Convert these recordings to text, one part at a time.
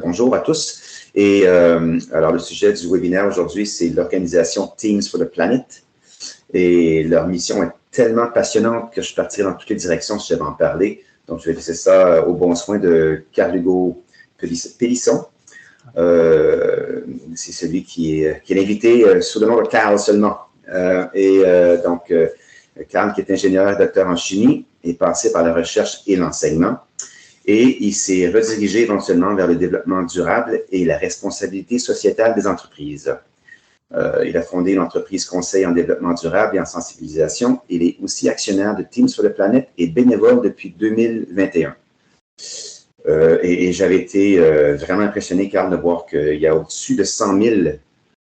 bonjour à tous. Et alors, le sujet du webinaire aujourd'hui, c'est l'organisation Teams for the Planet. Et leur mission est tellement passionnante que je partirai dans toutes les directions si j'avais à en parler. Donc, je vais laisser ça au bon soin de Carl-Hugo Pélisson. C'est celui qui est invité sous le nom de Carl seulement. Donc, Carl, qui est ingénieur et docteur en chimie, est passé par la recherche et l'enseignement. Et il s'est redirigé éventuellement vers le développement durable et la responsabilité sociétale des entreprises. Il a fondé une entreprise conseil en développement durable et en sensibilisation. Il est aussi actionnaire de Teams for the Planet et bénévole depuis 2021. Et j'avais été vraiment impressionné, Carl, de voir qu'il y a au-dessus de 100 000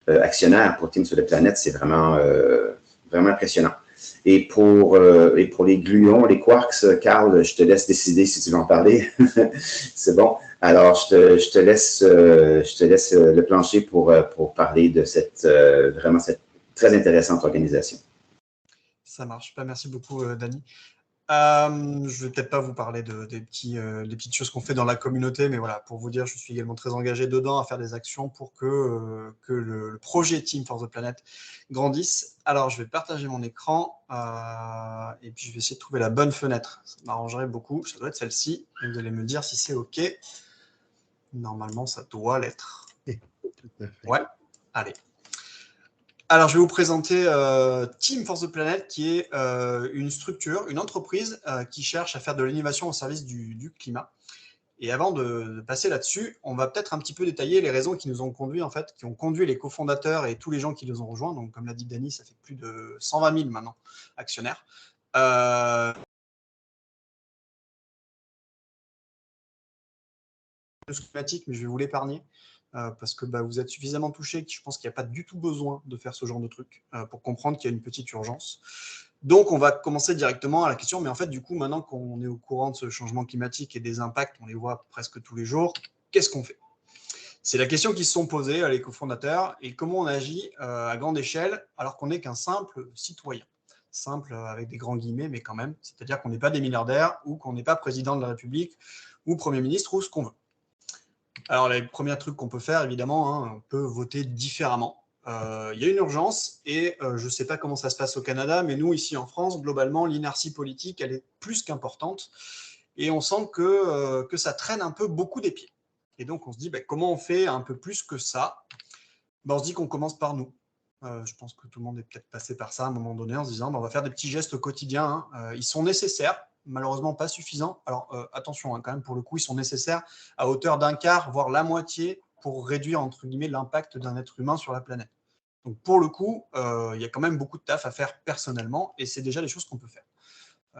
actionnaires pour Teams for the Planet. C'est vraiment, vraiment impressionnant. Et pour les gluons, les quarks, Carl, je te laisse décider si tu veux en parler. C'est bon. Alors, je te laisse le plancher pour parler de cette très intéressante organisation. Ça marche. Merci beaucoup, Dany. Je ne vais peut-être pas vous parler des petites choses qu'on fait dans la communauté, mais voilà, pour vous dire, je suis également très engagé dedans à faire des actions pour que le projet Team for the Planet grandisse. Alors, je vais partager mon écran et puis je vais essayer de trouver la bonne fenêtre. Ça m'arrangerait beaucoup. Ça doit être celle-ci. Et vous allez me dire si c'est OK. Normalement, ça doit l'être. Ouais, allez. Alors, je vais vous présenter Team for the Planet, qui est une structure, une entreprise qui cherche à faire de l'innovation au service du climat. Et avant de passer là-dessus, on va peut-être un petit peu détailler les raisons qui nous ont conduit, en fait, qui ont conduit les cofondateurs et tous les gens qui les ont rejoints. Donc, comme l'a dit Dany, ça fait plus de 120 000 maintenant actionnaires. Climatique, mais je vais vous l'épargner. Parce que vous êtes suffisamment touchés que je pense qu'il n'y a pas du tout besoin de faire ce genre de truc pour comprendre qu'il y a une petite urgence. Donc, on va commencer directement à la question, mais en fait, du coup, maintenant qu'on est au courant de ce changement climatique et des impacts, on les voit presque tous les jours, qu'est-ce qu'on fait? C'est la question qui se sont posées les cofondateurs et comment on agit à grande échelle alors qu'on n'est qu'un simple citoyen. Simple avec des grands guillemets, mais quand même. C'est-à-dire qu'on n'est pas des milliardaires ou qu'on n'est pas président de la République ou Premier ministre ou ce qu'on veut. Alors, les premiers trucs qu'on peut faire, évidemment, on peut voter différemment. Il y a une urgence et je ne sais pas comment ça se passe au Canada, mais nous, ici en France, globalement, l'inertie politique, elle est plus qu'importante et on sent que ça traîne un peu beaucoup des pieds. Et donc, on se dit, comment on fait un peu plus que ça? On se dit qu'on commence par nous. Je pense que tout le monde est peut-être passé par ça à un moment donné en se disant, on va faire des petits gestes quotidiens. Ils sont nécessaires, malheureusement pas suffisants. Alors attention, quand même, pour le coup, ils sont nécessaires à hauteur d'un quart, voire la moitié, pour réduire, entre guillemets, l'impact d'un être humain sur la planète. Donc pour le coup, il y a quand même beaucoup de taf à faire personnellement, et c'est déjà les choses qu'on peut faire.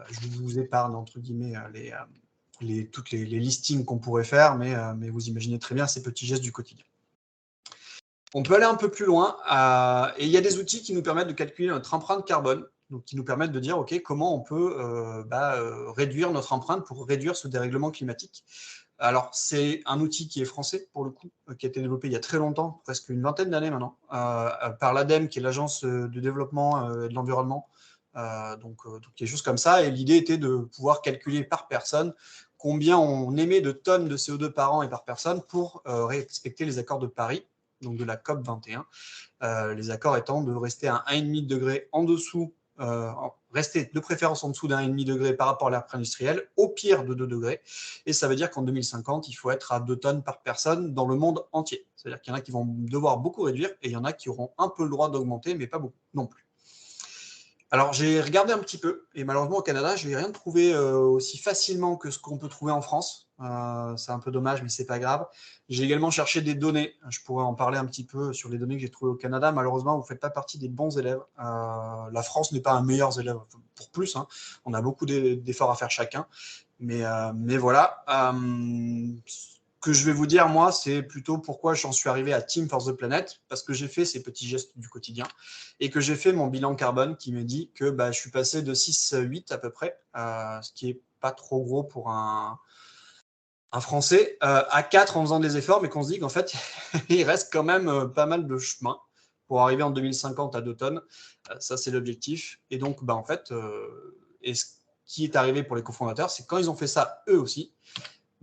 Je vous épargne, entre guillemets, toutes les listings qu'on pourrait faire, mais vous imaginez très bien ces petits gestes du quotidien. On peut aller un peu plus loin et il y a des outils qui nous permettent de calculer notre empreinte carbone, donc qui nous permettent de dire comment on peut réduire notre empreinte pour réduire ce dérèglement climatique. Alors, c'est un outil qui est français, pour le coup, qui a été développé il y a très longtemps, presque une vingtaine d'années maintenant, par l'ADEME, qui est l'Agence de développement et de l'environnement, donc quelque chose comme ça. Et l'idée était de pouvoir calculer par personne combien on émet de tonnes de CO2 par an et par personne pour respecter les accords de Paris, donc de la COP 21, les accords étant de rester à 1,5 degré en dessous, rester de préférence en dessous d'1,5 degré par rapport à l'ère pré-industrielle, au pire de 2 degrés, et ça veut dire qu'en 2050, il faut être à 2 tonnes par personne dans le monde entier. C'est-à-dire qu'il y en a qui vont devoir beaucoup réduire, et il y en a qui auront un peu le droit d'augmenter, mais pas beaucoup non plus. Alors, j'ai regardé un petit peu, et malheureusement, au Canada, je n'ai rien trouvé aussi facilement que ce qu'on peut trouver en France. C'est un peu dommage, mais ce n'est pas grave. J'ai également cherché des données. Je pourrais en parler un petit peu sur les données que j'ai trouvées au Canada. Malheureusement, vous ne faites pas partie des bons élèves. La France n'est pas un meilleur élève, pour plus. On a beaucoup d'efforts à faire chacun. Mais voilà. Ce que je vais vous dire, moi, c'est plutôt pourquoi j'en suis arrivé à Team for the Planet, parce que j'ai fait ces petits gestes du quotidien et que j'ai fait mon bilan carbone qui me dit que je suis passé de 6,8 à peu près, ce qui n'est pas trop gros pour un Français, à 4 en faisant des efforts, mais qu'on se dit qu'en fait, il reste quand même pas mal de chemin pour arriver en 2050 à 2 tonnes. Ça, c'est l'objectif. Et donc, en fait, et ce qui est arrivé pour les cofondateurs, c'est quand ils ont fait ça eux aussi,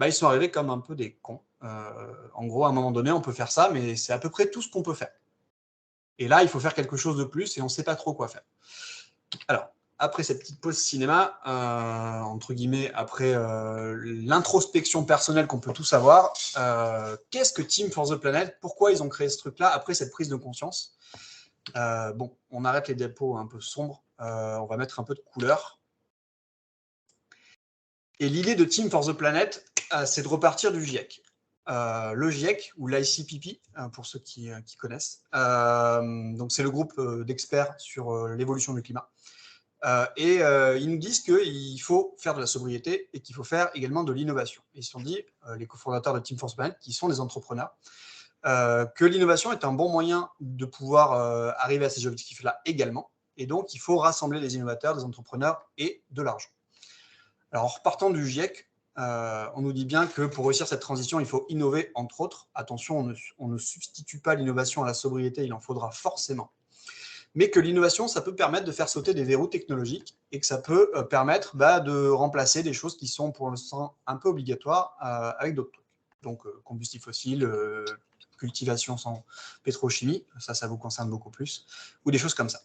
ils sont arrivés comme un peu des cons, En gros, à un moment donné, on peut faire ça, mais c'est à peu près tout ce qu'on peut faire. Et là, il faut faire quelque chose de plus et on ne sait pas trop quoi faire. Alors, après cette petite pause cinéma, entre guillemets, après l'introspection personnelle qu'on peut tous avoir, qu'est-ce que Team for the Planet? Pourquoi ils ont créé ce truc-là après cette prise de conscience? Bon, on arrête les diapos un peu sombres, on va mettre un peu de couleur. Et l'idée de Team for the Planet, c'est de repartir du GIEC. Le GIEC, ou l'ICPP, pour ceux qui connaissent. Donc, c'est le groupe d'experts sur l'évolution du climat. Ils nous disent qu'il faut faire de la sobriété et qu'il faut faire également de l'innovation. Ils se sont dit, les cofondateurs de Team for the Planet, qui sont des entrepreneurs, que l'innovation est un bon moyen de pouvoir arriver à ces objectifs-là également. Et donc, il faut rassembler des innovateurs, des entrepreneurs et de l'argent. Alors, en repartant du GIEC, on nous dit bien que pour réussir cette transition, il faut innover, entre autres. Attention, on ne substitue pas l'innovation à la sobriété, il en faudra forcément. Mais que l'innovation, ça peut permettre de faire sauter des verrous technologiques et que ça peut permettre de remplacer des choses qui sont pour l'instant un peu obligatoires avec d'autres trucs. Donc, combustibles fossiles, cultivation sans pétrochimie, ça vous concerne beaucoup plus, ou des choses comme ça.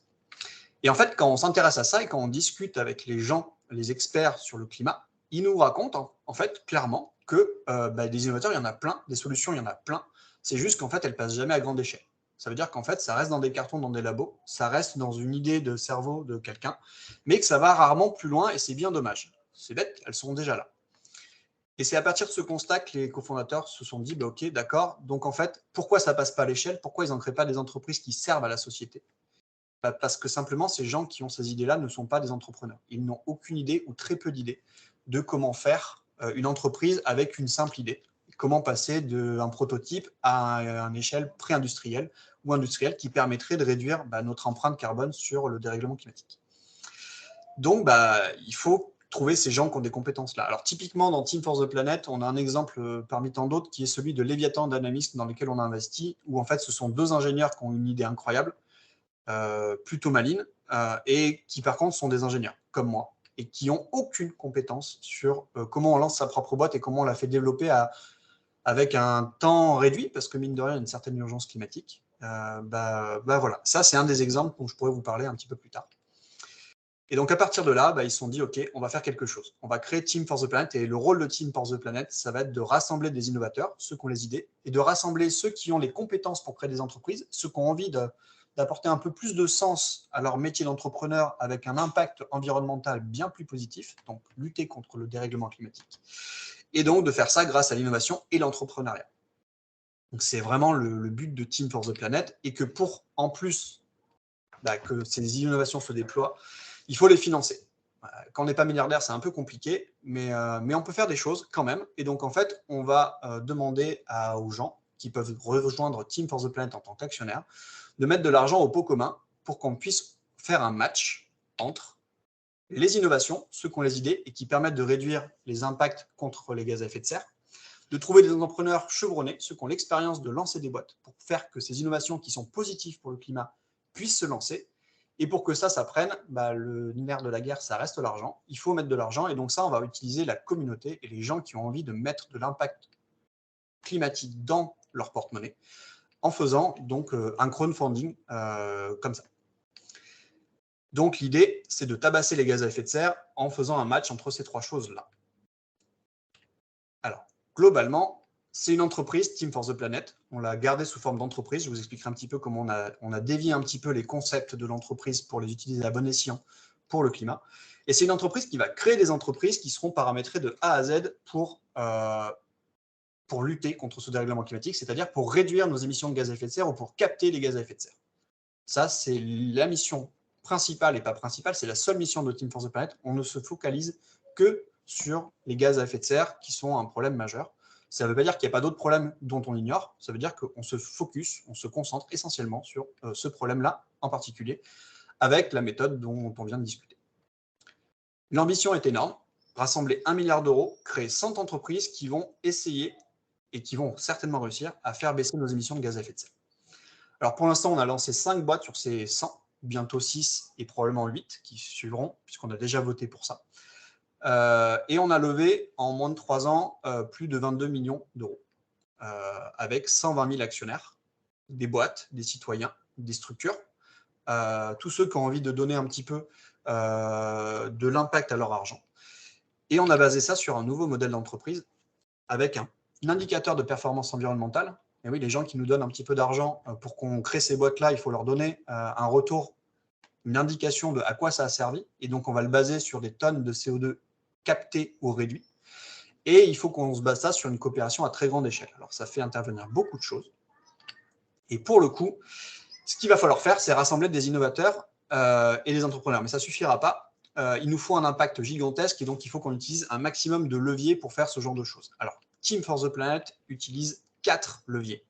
Et en fait, quand on s'intéresse à ça et quand on discute avec les gens, les experts sur le climat, ils nous racontent en fait clairement que des innovateurs, il y en a plein, des solutions, il y en a plein. C'est juste qu'en fait, elles ne passent jamais à grande échelle. Ça veut dire qu'en fait, ça reste dans des cartons, dans des labos, ça reste dans une idée de cerveau de quelqu'un, mais que ça va rarement plus loin et c'est bien dommage. C'est bête, elles sont déjà là. Et c'est à partir de ce constat que les cofondateurs se sont dit, ok, d'accord, donc en fait, pourquoi ça ne passe pas à l'échelle? Pourquoi ils n'en créent pas des entreprises qui servent à la société? Parce que simplement, ces gens qui ont ces idées-là ne sont pas des entrepreneurs. Ils n'ont aucune idée ou très peu d'idées de comment faire une entreprise avec une simple idée. Comment passer d'un prototype à une échelle pré-industrielle ou industrielle qui permettrait de réduire notre empreinte carbone sur le dérèglement climatique. Donc, il faut trouver ces gens qui ont des compétences là. Alors, typiquement, dans Team for the Planet, on a un exemple parmi tant d'autres qui est celui de Léviathan Dynamics dans lequel on a investi, où en fait, ce sont deux ingénieurs qui ont une idée incroyable, plutôt malines, et qui par contre sont des ingénieurs comme moi et qui n'ont aucune compétence sur comment on lance sa propre boîte et comment on la fait développer avec un temps réduit, parce que mine de rien, il y a une certaine urgence climatique. Voilà, ça c'est un des exemples dont je pourrais vous parler un petit peu plus tard. Et donc à partir de là, ils se sont dit, ok, on va faire quelque chose. On va créer Team for the Planet, et le rôle de Team for the Planet, ça va être de rassembler des innovateurs, ceux qui ont les idées, et de rassembler ceux qui ont les compétences pour créer des entreprises, ceux qui ont envie d'apporter un peu plus de sens à leur métier d'entrepreneur avec un impact environnemental bien plus positif, donc lutter contre le dérèglement climatique, et donc de faire ça grâce à l'innovation et l'entrepreneuriat. Donc c'est vraiment le but de Team for the Planet, et que pour, en plus, que ces innovations se déploient, il faut les financer. Quand on n'est pas milliardaire, c'est un peu compliqué, mais on peut faire des choses quand même. Et donc, en fait, on va demander aux gens qui peuvent rejoindre Team for the Planet en tant qu'actionnaire de mettre de l'argent au pot commun pour qu'on puisse faire un match entre les innovations, ceux qui ont les idées et qui permettent de réduire les impacts contre les gaz à effet de serre, de trouver des entrepreneurs chevronnés, ceux qui ont l'expérience de lancer des boîtes pour faire que ces innovations qui sont positives pour le climat puissent se lancer. Et pour que ça prenne, le nerf de la guerre, ça reste l'argent. Il faut mettre de l'argent. Et donc ça, on va utiliser la communauté et les gens qui ont envie de mettre de l'impact climatique dans leur porte-monnaie en faisant donc un crowdfunding comme ça. Donc l'idée, c'est de tabasser les gaz à effet de serre en faisant un match entre ces trois choses-là. Alors, globalement, c'est une entreprise, Team for the Planet. On l'a gardé sous forme d'entreprise. Je vous expliquerai un petit peu comment on a dévié un petit peu les concepts de l'entreprise pour les utiliser à bon escient pour le climat. Et c'est une entreprise qui va créer des entreprises qui seront paramétrées de A à Z pour lutter contre ce dérèglement climatique, c'est-à-dire pour réduire nos émissions de gaz à effet de serre ou pour capter les gaz à effet de serre. Ça, c'est la mission principale et pas principale, c'est la seule mission de Team for the Planet. On ne se focalise que sur les gaz à effet de serre qui sont un problème majeur. Ça ne veut pas dire qu'il n'y a pas d'autres problèmes dont on ignore, ça veut dire qu'on se focus, on se concentre essentiellement sur ce problème-là en particulier, avec la méthode dont on vient de discuter. L'ambition est énorme, rassembler 1 milliard d'euros, créer 100 entreprises qui vont essayer et qui vont certainement réussir à faire baisser nos émissions de gaz à effet de serre. Alors pour l'instant, on a lancé 5 boîtes sur ces 100, bientôt 6 et probablement 8 qui suivront, puisqu'on a déjà voté pour ça. Et on a levé en moins de 3 ans plus de 22 millions d'euros. avec 120 000 actionnaires, des boîtes, des citoyens, des structures, tous ceux qui ont envie de donner un petit peu de l'impact à leur argent. Et on a basé ça sur un nouveau modèle d'entreprise avec un indicateur de performance environnementale. Et oui, les gens qui nous donnent un petit peu d'argent pour qu'on crée ces boîtes-là, il faut leur donner un retour, une indication de à quoi ça a servi. Et donc, on va le baser sur des tonnes de CO2 captées ou réduites. Et il faut qu'on se base ça sur une coopération à très grande échelle. Alors, ça fait intervenir beaucoup de choses. Et pour le coup, ce qu'il va falloir faire, c'est rassembler des innovateurs et des entrepreneurs. Mais ça ne suffira pas. Il nous faut un impact gigantesque et donc il faut qu'on utilise un maximum de leviers pour faire ce genre de choses. Alors, Team for the Planet utilise 4 leviers.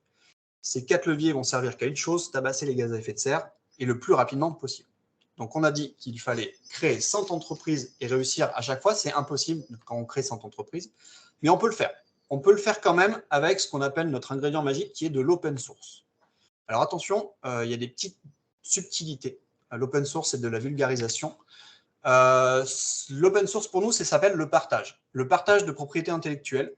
Ces 4 leviers vont servir qu'à une chose, tabasser les gaz à effet de serre et le plus rapidement possible. Donc, on a dit qu'il fallait créer 100 entreprises et réussir à chaque fois. C'est impossible quand on crée 100 entreprises, mais on peut le faire. On peut le faire quand même avec ce qu'on appelle notre ingrédient magique qui est de l'open source. Alors attention, il y a des petites subtilités. L'open source, c'est de la vulgarisation. L'open source, pour nous, ça s'appelle le partage. Le partage de propriété intellectuelle.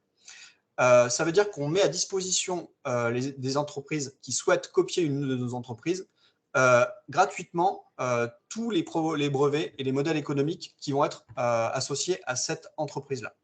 Ça veut dire qu'on met à disposition des entreprises qui souhaitent copier une de nos entreprises gratuitement tous les brevets et les modèles économiques qui vont être associés à cette entreprise-là.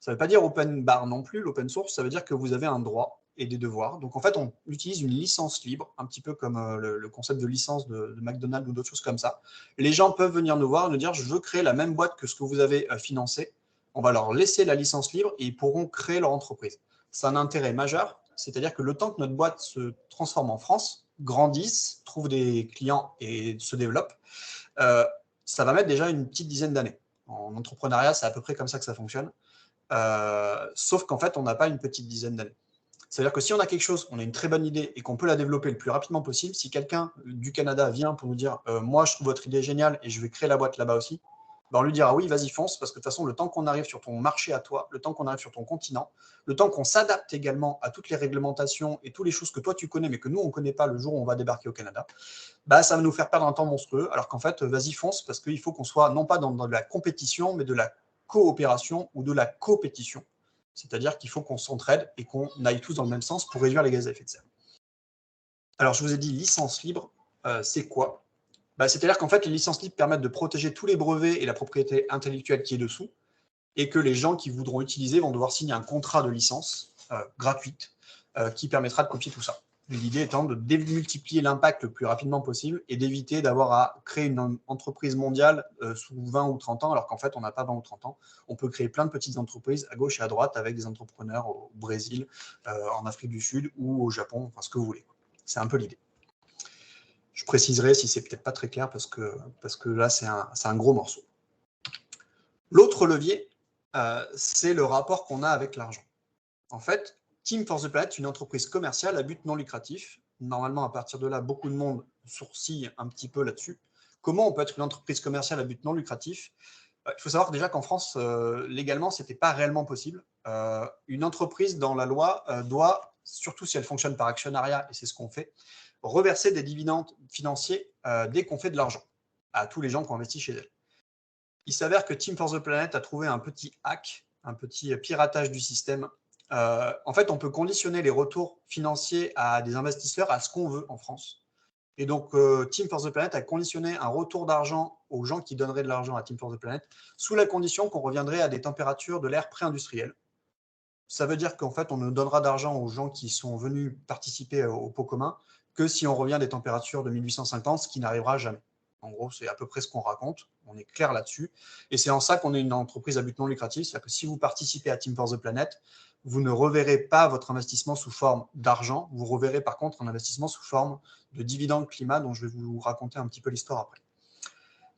Ça ne veut pas dire open bar non plus, l'open source, ça veut dire que vous avez un droit et des devoirs. Donc en fait, on utilise une licence libre, un petit peu comme le concept de licence de McDonald's ou d'autres choses comme ça. Les gens peuvent venir nous voir et nous dire « je veux créer la même boîte que ce que vous avez financé ». On va leur laisser la licence libre et ils pourront créer leur entreprise. C'est un intérêt majeur, c'est-à-dire que le temps que notre boîte se transforme en France, grandisse, trouve des clients et se développe, ça va mettre déjà une petite dizaine d'années. En entrepreneuriat, c'est à peu près comme ça que ça fonctionne. Sauf qu'en fait, on n'a pas une petite dizaine d'années. C'est-à-dire que si on a quelque chose, on a une très bonne idée et qu'on peut la développer le plus rapidement possible, si quelqu'un du Canada vient pour nous dire moi, je trouve votre idée géniale et je vais créer la boîte là-bas aussi, ben on lui dira oui, vas-y, fonce, parce que de toute façon, le temps qu'on arrive sur ton marché à toi, le temps qu'on arrive sur ton continent, le temps qu'on s'adapte également à toutes les réglementations et toutes les choses que toi tu connais, mais que nous, on ne connaît pas le jour où on va débarquer au Canada, bah, ça va nous faire perdre un temps monstrueux, alors qu'en fait, vas-y, fonce, parce qu'il faut qu'on soit non pas dans de la compétition, mais de la coopération ou de la compétition. C'est-à-dire qu'il faut qu'on s'entraide et qu'on aille tous dans le même sens pour réduire les gaz à effet de serre. Alors, je vous ai dit licence libre, c'est quoi? C'est-à-dire qu'en fait, les licences libres permettent de protéger tous les brevets et la propriété intellectuelle qui est dessous, et que les gens qui voudront utiliser vont devoir signer un contrat de licence gratuite qui permettra de copier tout ça. L'idée étant de démultiplier l'impact le plus rapidement possible et d'éviter d'avoir à créer une entreprise mondiale sous 20 ou 30 ans, alors qu'en fait, on n'a pas 20 ou 30 ans. On peut créer plein de petites entreprises à gauche et à droite avec des entrepreneurs au Brésil, en Afrique du Sud ou au Japon, enfin ce que vous voulez. C'est un peu l'idée. Je préciserai si c'est peut-être pas très clair parce que là, c'est un gros morceau. L'autre levier, c'est le rapport qu'on a avec l'argent. En fait, Team for the Planet, une entreprise commerciale à but non lucratif. Normalement, à partir de là, beaucoup de monde sourcille un petit peu là-dessus. Comment on peut être une entreprise commerciale à but non lucratif? Il faut savoir déjà qu'en France, légalement, ce n'était pas réellement possible. Une entreprise, dans la loi, doit, surtout si elle fonctionne par actionnariat, et c'est ce qu'on fait, reverser des dividendes financiers dès qu'on fait de l'argent à tous les gens qui ont investi chez elle. Il s'avère que Team for the Planet a trouvé un petit hack, un petit piratage du système. En fait, on peut conditionner les retours financiers à des investisseurs à ce qu'on veut en France. Et donc, Team for the Planet a conditionné un retour d'argent aux gens qui donneraient de l'argent à Team for the Planet sous la condition qu'on reviendrait à des températures de l'ère pré-industrielle. Ça veut dire qu'en fait, on ne donnera d'argent aux gens qui sont venus participer au pot commun que si on revient à des températures de 1850, ce qui n'arrivera jamais. En gros, c'est à peu près ce qu'on raconte. On est clair là-dessus. Et c'est en ça qu'on est une entreprise à but non lucratif. C'est-à-dire que si vous participez à Team for the Planet, vous ne reverrez pas votre investissement sous forme d'argent. Vous reverrez par contre un investissement sous forme de dividendes climat dont je vais vous raconter un petit peu l'histoire après.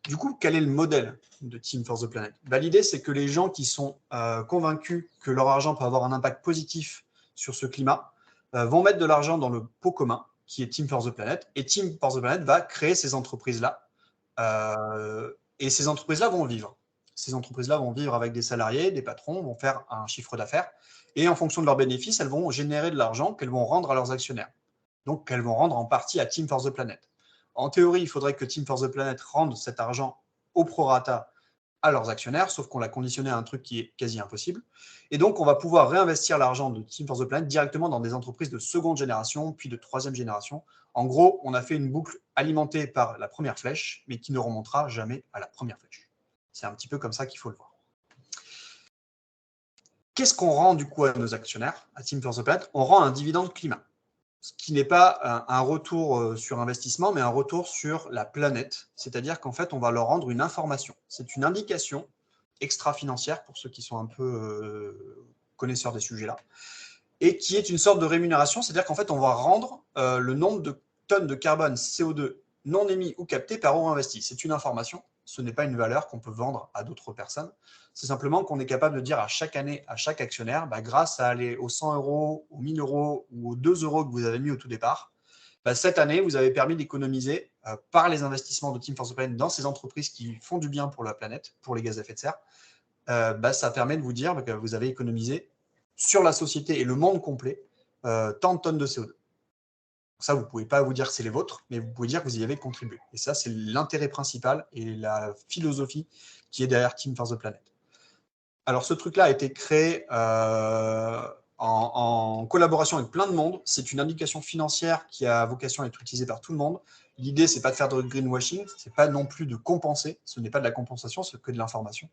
Du coup, quel est le modèle de Team for the Planet? L'idée, c'est que les gens qui sont convaincus que leur argent peut avoir un impact positif sur ce climat vont mettre de l'argent dans le pot commun, qui est Team for the Planet, et Team for the Planet va créer ces entreprises-là. Et ces entreprises-là vont vivre. Ces entreprises-là vont vivre avec des salariés, des patrons, vont faire un chiffre d'affaires, et en fonction de leurs bénéfices, elles vont générer de l'argent qu'elles vont rendre à leurs actionnaires. Donc, qu'elles vont rendre en partie à Team for the Planet. En théorie, il faudrait que Team for the Planet rende cet argent au prorata à leurs actionnaires, sauf qu'on l'a conditionné à un truc qui est quasi impossible. Et donc, on va pouvoir réinvestir l'argent de Team for the Planet directement dans des entreprises de seconde génération, puis de troisième génération. En gros, on a fait une boucle alimentée par la première flèche, mais qui ne remontera jamais à la première flèche. C'est un petit peu comme ça qu'il faut le voir. Qu'est-ce qu'on rend du coup à nos actionnaires, à Team for the Planet? On rend un dividende climat, ce qui n'est pas un retour sur investissement, mais un retour sur la planète. C'est-à-dire qu'en fait, on va leur rendre une information. C'est une indication extra-financière pour ceux qui sont un peu connaisseurs des sujets-là, et qui est une sorte de rémunération. C'est-à-dire qu'en fait, on va rendre le nombre de tonnes de carbone CO2 non émis ou captés par euro investi. C'est une information. Ce n'est pas une valeur qu'on peut vendre à d'autres personnes. C'est simplement qu'on est capable de dire à chaque année, à chaque actionnaire, grâce à aller aux 100 euros, aux 1000 euros ou aux 2 euros que vous avez mis au tout départ, cette année, vous avez permis d'économiser par les investissements de Team for the Planet dans ces entreprises qui font du bien pour la planète, pour les gaz à effet de serre. Ça permet de vous dire que vous avez économisé sur la société et le monde complet tant de tonnes de CO2. Ça, vous ne pouvez pas vous dire que c'est les vôtres, mais vous pouvez dire que vous y avez contribué. Et ça, c'est l'intérêt principal et la philosophie qui est derrière Team for the Planet. Alors, ce truc-là a été créé en collaboration avec plein de monde. C'est une indication financière qui a vocation à être utilisée par tout le monde. L'idée, c'est pas de faire de greenwashing, c'est pas non plus de compenser. Ce n'est pas de la compensation, c'est que de l'information.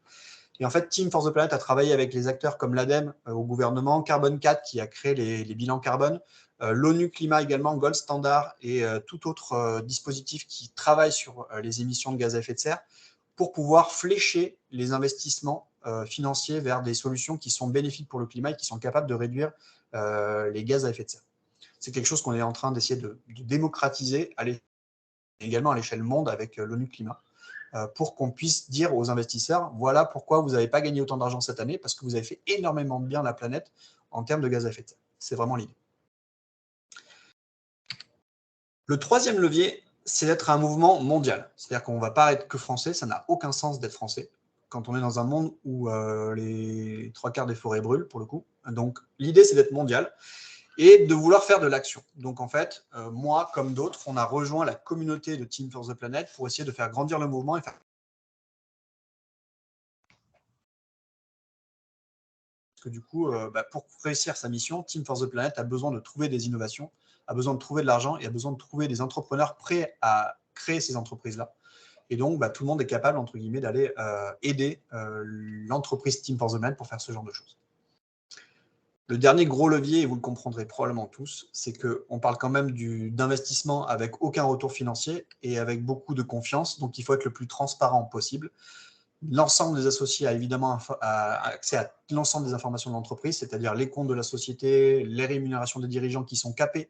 Et en fait, Team for the Planet a travaillé avec les acteurs comme l'ADEME au gouvernement, Carbon 4 qui a créé les bilans carbone, l'ONU Climat également, Gold Standard et tout autre dispositif qui travaille sur les émissions de gaz à effet de serre pour pouvoir flécher les investissements financiers vers des solutions qui sont bénéfiques pour le climat et qui sont capables de réduire les gaz à effet de serre. C'est quelque chose qu'on est en train d'essayer de démocratiser également à l'échelle monde avec l'ONU Climat, pour qu'on puisse dire aux investisseurs, voilà pourquoi vous n'avez pas gagné autant d'argent cette année, parce que vous avez fait énormément de bien à la planète en termes de gaz à effet de serre. C'est vraiment l'idée. Le troisième levier, c'est d'être un mouvement mondial. C'est-à-dire qu'on ne va pas être que français, ça n'a aucun sens d'être français quand on est dans un monde où les 3/4 des forêts brûlent, pour le coup. Donc, l'idée, c'est d'être mondial et de vouloir faire de l'action. Donc, en fait, moi, comme d'autres, on a rejoint la communauté de Team for the Planet pour essayer de faire grandir le mouvement et faire que du coup, pour réussir sa mission, Team for the Planet a besoin de trouver des innovations, a besoin de trouver de l'argent et a besoin de trouver des entrepreneurs prêts à créer ces entreprises-là. Et donc, tout le monde est capable, entre guillemets, d'aller aider l'entreprise Team for the Planet pour faire ce genre de choses. Le dernier gros levier, et vous le comprendrez probablement tous, c'est qu'on parle quand même d'investissement avec aucun retour financier et avec beaucoup de confiance. Donc, il faut être le plus transparent possible. L'ensemble des associés a évidemment accès à l'ensemble des informations de l'entreprise, c'est-à-dire les comptes de la société, les rémunérations des dirigeants qui sont capées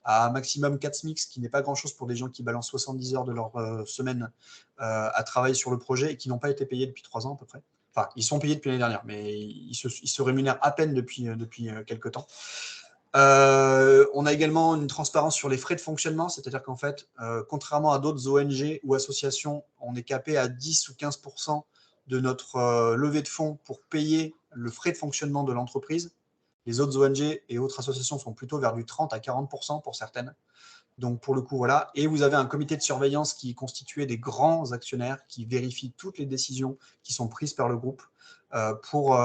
à un maximum 4 SMIC, ce qui n'est pas grand-chose pour des gens qui balancent 70 heures de leur semaine à travailler sur le projet et qui n'ont pas été payés depuis 3 ans à peu près. Enfin, ils sont payés depuis l'année dernière, mais ils se rémunèrent à peine depuis quelques temps. On a également une transparence sur les frais de fonctionnement, c'est-à-dire qu'en fait, contrairement à d'autres ONG ou associations, on est capé à 10 ou 15% de notre levée de fonds pour payer le frais de fonctionnement de l'entreprise. Les autres ONG et autres associations sont plutôt vers du 30 à 40% pour certaines. Donc, pour le coup, voilà. Et vous avez un comité de surveillance qui est constitué des grands actionnaires qui vérifient toutes les décisions qui sont prises par le groupe pour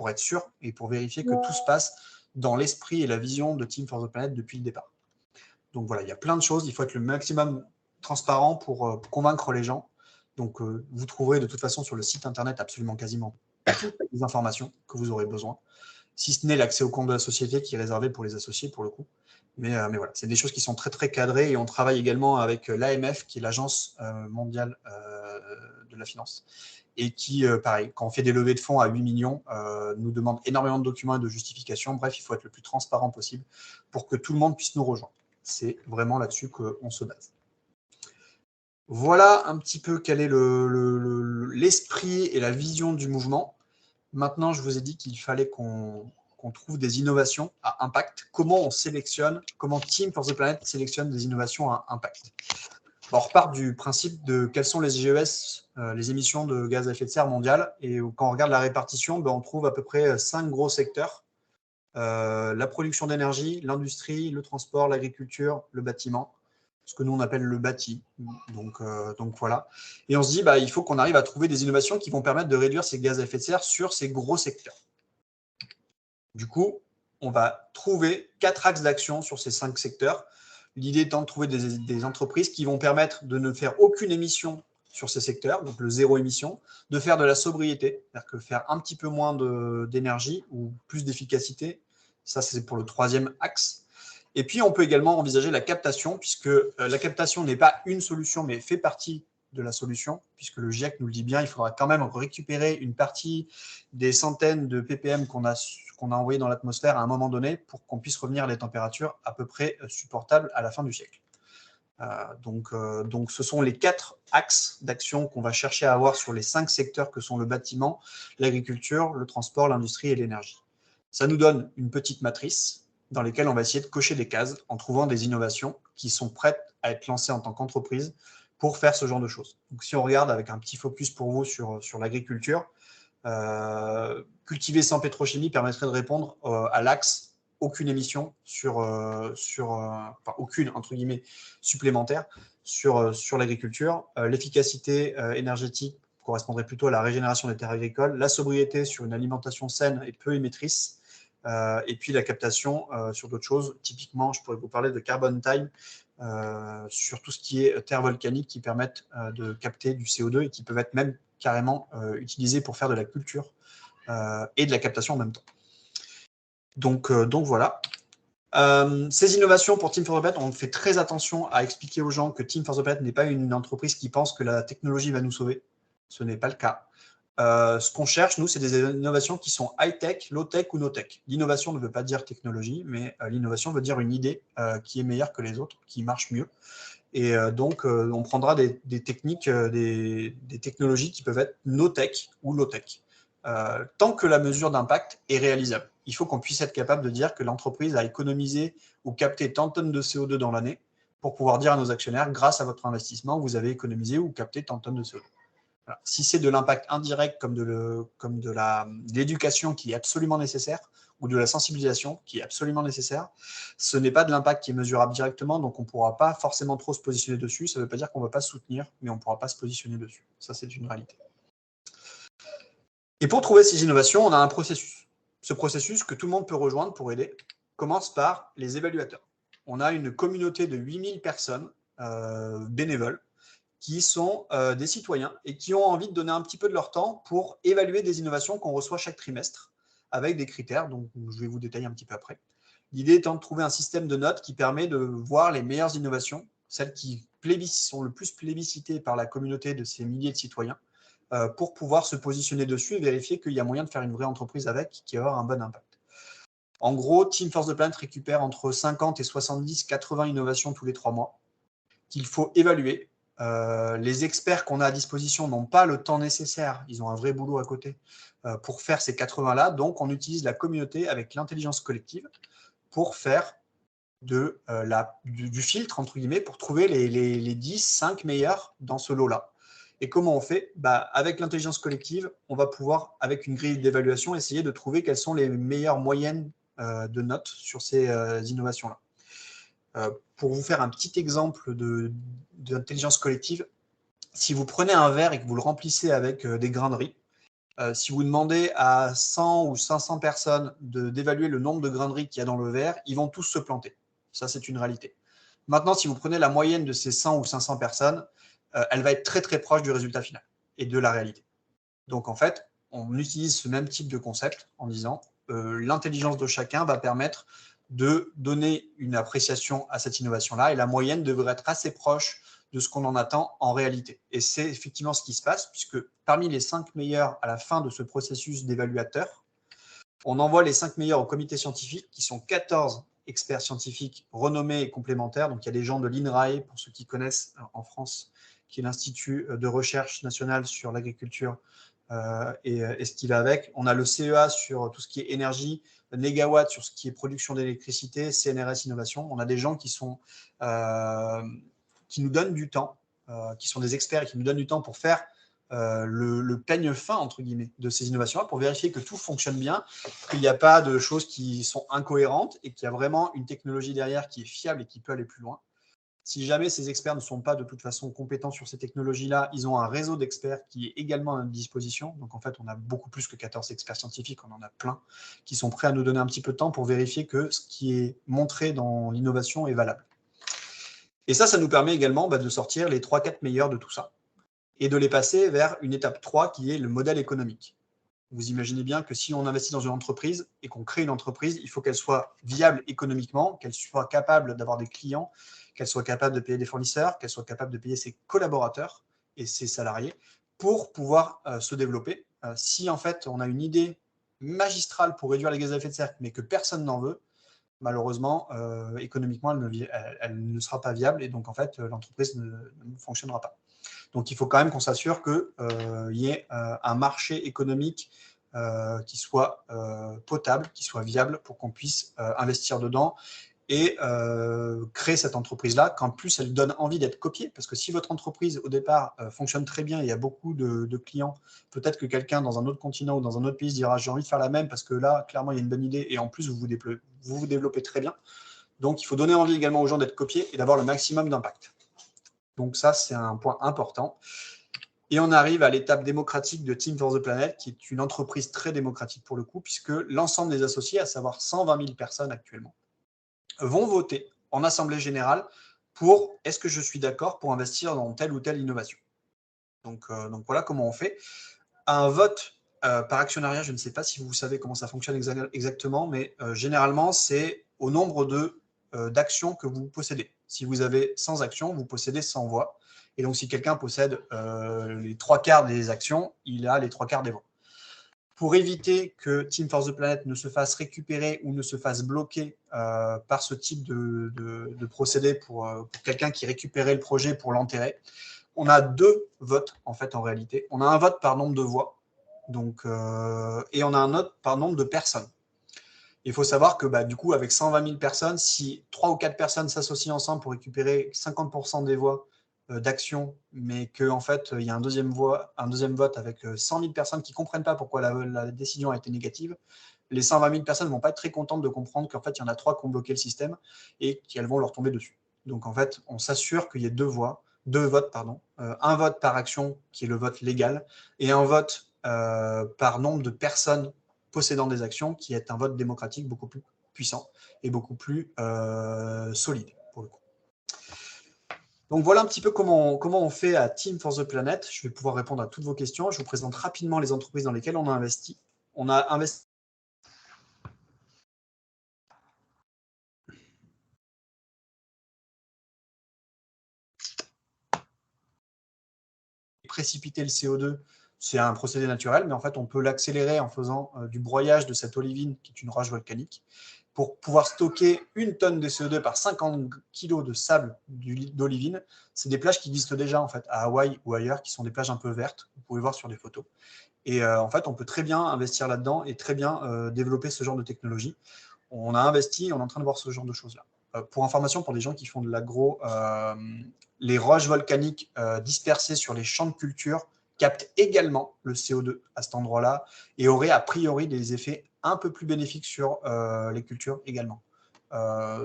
être sûr et pour vérifier que tout se passe dans l'esprit et la vision de Team for the Planet depuis le départ. Donc voilà, il y a plein de choses. Il faut être le maximum transparent pour convaincre les gens. Donc vous trouverez de toute façon sur le site internet absolument quasiment toutes les informations que vous aurez besoin, si ce n'est l'accès au compte de la société qui est réservé pour les associés pour le coup. Mais voilà, c'est des choses qui sont très très cadrées et on travaille également avec l'AMF qui est l'Agence mondiale de la finance et qui, pareil, quand on fait des levées de fonds à 8 millions, nous demande énormément de documents et de justifications. Bref, il faut être le plus transparent possible pour que tout le monde puisse nous rejoindre. C'est vraiment là-dessus qu'on se base. Voilà un petit peu quel est l'esprit et la vision du mouvement. Maintenant, je vous ai dit qu'il fallait qu'on trouve des innovations à impact. Comment on sélectionne, comment Team for the Planet sélectionne des innovations à impact? On repart du principe de quelles sont les GES, les émissions de gaz à effet de serre mondiales. Et quand on regarde la répartition, on trouve à peu près 5 gros secteurs. La production d'énergie, l'industrie, le transport, l'agriculture, le bâtiment. ce que nous on appelle le bâti. Donc voilà. Et on se dit, il faut qu'on arrive à trouver des innovations qui vont permettre de réduire ces gaz à effet de serre sur ces gros secteurs. Du coup, on va trouver 4 axes d'action sur ces 5 secteurs. L'idée étant de trouver des entreprises qui vont permettre de ne faire aucune émission sur ces secteurs, donc le zéro émission, de faire de la sobriété, c'est-à-dire que faire un petit peu moins d'énergie ou plus d'efficacité. Ça, c'est pour le 3e axe. Et puis, on peut également envisager la captation, puisque la captation n'est pas une solution, mais fait partie de la solution, puisque le GIEC nous le dit bien, il faudra quand même récupérer une partie des centaines de ppm qu'on a envoyé dans l'atmosphère à un moment donné pour qu'on puisse revenir à des températures à peu près supportables à la fin du siècle. Donc, ce sont les 4 axes d'action qu'on va chercher à avoir sur les 5 secteurs que sont le bâtiment, l'agriculture, le transport, l'industrie et l'énergie. Ça nous donne une petite matrice dans laquelle on va essayer de cocher des cases en trouvant des innovations qui sont prêtes à être lancées en tant qu'entreprise pour faire ce genre de choses. Donc, si on regarde avec un petit focus pour vous sur l'agriculture, cultiver sans pétrochimie permettrait de répondre à l'axe aucune émission aucune entre guillemets supplémentaire sur l'agriculture. L'efficacité énergétique correspondrait plutôt à la régénération des terres agricoles, la sobriété sur une alimentation saine et peu émettrice, et puis la captation sur d'autres choses. Typiquement, je pourrais vous parler de Carbon Time sur tout ce qui est terres volcaniques qui permettent de capter du CO2 et qui peuvent être même carrément utilisés pour faire de la culture et de la captation en même temps. Donc voilà. Ces innovations pour Team for the Planet, on fait très attention à expliquer aux gens que Team for the Planet n'est pas une entreprise qui pense que la technologie va nous sauver. Ce n'est pas le cas. Ce qu'on cherche, nous, c'est des innovations qui sont high-tech, low-tech ou no-tech. L'innovation ne veut pas dire technologie, mais l'innovation veut dire une idée qui est meilleure que les autres, qui marche mieux. Et donc, on prendra des techniques, des technologies qui peuvent être no-tech ou low-tech, tant que la mesure d'impact est réalisable. Il faut qu'on puisse être capable de dire que l'entreprise a économisé ou capté tant de tonnes de CO2 dans l'année pour pouvoir dire à nos actionnaires, grâce à votre investissement, vous avez économisé ou capté tant de tonnes de CO2. Voilà. Si c'est de l'impact indirect comme de l'éducation qui est absolument nécessaire, ou de la sensibilisation qui est absolument nécessaire, ce n'est pas de l'impact qui est mesurable directement, donc on ne pourra pas forcément trop se positionner dessus. Ça ne veut pas dire qu'on ne va pas soutenir, mais on ne pourra pas se positionner dessus. Ça, c'est une réalité. Et pour trouver ces innovations, on a un processus. Ce processus que tout le monde peut rejoindre pour aider commence par les évaluateurs. On a une communauté de 8000 personnes bénévoles qui sont des citoyens et qui ont envie de donner un petit peu de leur temps pour évaluer des innovations qu'on reçoit chaque trimestre avec des critères, donc je vais vous détailler un petit peu après. L'idée étant de trouver un système de notes qui permet de voir les meilleures innovations, celles qui sont le plus plébiscitées par la communauté de ces milliers de citoyens, pour pouvoir se positionner dessus et vérifier qu'il y a moyen de faire une vraie entreprise avec qui va avoir un bon impact. En gros, Team for the Planet récupère entre 50 et 70, 80 innovations tous les 3 mois qu'il faut évaluer. Les experts qu'on a à disposition n'ont pas le temps nécessaire, ils ont un vrai boulot à côté pour faire ces 80-là, donc on utilise la communauté avec l'intelligence collective pour faire du filtre, entre guillemets, pour trouver les 10, 5 meilleurs dans ce lot-là. Et comment on fait ? Avec l'intelligence collective, on va pouvoir, avec une grille d'évaluation, essayer de trouver quelles sont les meilleures moyennes de notes sur ces innovations-là. Pour vous faire un petit exemple d'intelligence collective, si vous prenez un verre et que vous le remplissez avec des grains de riz, si vous demandez à 100 ou 500 personnes d'évaluer le nombre de grains de riz qu'il y a dans le verre, ils vont tous se planter. Ça, c'est une réalité. Maintenant, si vous prenez la moyenne de ces 100 ou 500 personnes, elle va être très très proche du résultat final et de la réalité. Donc en fait, on utilise ce même type de concept en disant l'intelligence de chacun va permettre de donner une appréciation à cette innovation-là et la moyenne devrait être assez proche de ce qu'on en attend en réalité. Et c'est effectivement ce qui se passe, puisque parmi les 5 meilleurs à la fin de ce processus d'évaluateur, on envoie les 5 meilleurs au comité scientifique, qui sont 14 experts scientifiques renommés et complémentaires. Donc il y a des gens de l'INRAE, pour ceux qui connaissent en France, qui est l'Institut de recherche nationale sur l'agriculture et ce qui va avec. On a le CEA sur tout ce qui est énergie, Négawatt sur ce qui est production d'électricité, CNRS Innovation. On a des gens qui nous donnent du temps, qui sont des experts et qui nous donnent du temps pour faire le peigne fin, entre guillemets, de ces innovations-là, pour vérifier que tout fonctionne bien, qu'il n'y a pas de choses qui sont incohérentes et qu'il y a vraiment une technologie derrière qui est fiable et qui peut aller plus loin. Si jamais ces experts ne sont pas de toute façon compétents sur ces technologies-là, ils ont un réseau d'experts qui est également à notre disposition. Donc en fait, on a beaucoup plus que 14 experts scientifiques, on en a plein qui sont prêts à nous donner un petit peu de temps pour vérifier que ce qui est montré dans l'innovation est valable. Et ça nous permet également de sortir les 3-4 meilleurs de tout ça et de les passer vers une étape 3 qui est le modèle économique. Vous imaginez bien que si on investit dans une entreprise et qu'on crée une entreprise, il faut qu'elle soit viable économiquement, qu'elle soit capable d'avoir des clients, qu'elle soit capable de payer des fournisseurs, qu'elle soit capable de payer ses collaborateurs et ses salariés pour pouvoir se développer. Si en fait on a une idée magistrale pour réduire les gaz à effet de serre, mais que personne n'en veut, malheureusement, économiquement, elle ne sera pas viable et donc en fait l'entreprise ne fonctionnera pas. Donc, il faut quand même qu'on s'assure qu'il y ait un marché économique qui soit potable, qui soit viable pour qu'on puisse investir dedans et créer cette entreprise-là, qu'en plus, elle donne envie d'être copiée. Parce que si votre entreprise, au départ, fonctionne très bien et il y a beaucoup de clients, peut-être que quelqu'un dans un autre continent ou dans un autre pays se dira « j'ai envie de faire la même parce que là, clairement, il y a une bonne idée et en plus, vous vous développez très bien ». Donc, il faut donner envie également aux gens d'être copiés et d'avoir le maximum d'impact. Donc ça, c'est un point important. Et on arrive à l'étape démocratique de Team for the Planet, qui est une entreprise très démocratique pour le coup, puisque l'ensemble des associés, à savoir 120 000 personnes actuellement, vont voter en assemblée générale pour est-ce que je suis d'accord pour investir dans telle ou telle innovation. Donc voilà comment on fait. Un vote par actionnariat, je ne sais pas si vous savez comment ça fonctionne exactement, mais généralement, c'est au nombre d'actions que vous possédez. Si vous avez 100 actions, vous possédez 100 voix. Et donc, si quelqu'un possède les 3/4 des actions, il a les 3/4 des voix. Pour éviter que Team for the Planet ne se fasse récupérer ou ne se fasse bloquer par ce type de procédé pour quelqu'un qui récupérait le projet pour l'enterrer, on a 2 votes en fait en réalité. On a un vote par nombre de voix, donc, et on a un autre par nombre de personnes. Il faut savoir que du coup, avec 120 000 personnes, si 3 ou 4 personnes s'associent ensemble pour récupérer 50% des voix d'action, mais qu'en fait, il y a un deuxième vote avec 100 000 personnes qui ne comprennent pas pourquoi la décision a été négative, les 120 000 personnes ne vont pas être très contentes de comprendre qu'en fait, il y en a 3 qui ont bloqué le système et qu'elles vont leur tomber dessus. Donc, en fait, on s'assure qu'il y ait 2 votes, un vote par action, qui est le vote légal, et un vote par nombre de personnes possédant des actions, qui est un vote démocratique beaucoup plus puissant et beaucoup plus solide, pour le coup. Donc voilà un petit peu comment on fait à Team for the Planet. Je vais pouvoir répondre à toutes vos questions. Je vous présente rapidement les entreprises dans lesquelles on a investi. On a investi précipiter le CO2, c'est un procédé naturel, mais en fait, on peut l'accélérer en faisant du broyage de cette olivine, qui est une roche volcanique, pour pouvoir stocker 1 tonne de CO2 par 50 kg de sable d'olivine. C'est des plages qui existent déjà en fait, à Hawaï ou ailleurs, qui sont des plages un peu vertes, vous pouvez voir sur des photos. Et en fait, on peut très bien investir là-dedans et très bien développer ce genre de technologie. On a investi, on est en train de voir ce genre de choses-là. Pour information, pour des gens qui font de l'agro, les roches volcaniques dispersées sur les champs de culture captent également le CO2 à cet endroit-là et auraient a priori des effets un peu plus bénéfiques sur les cultures également.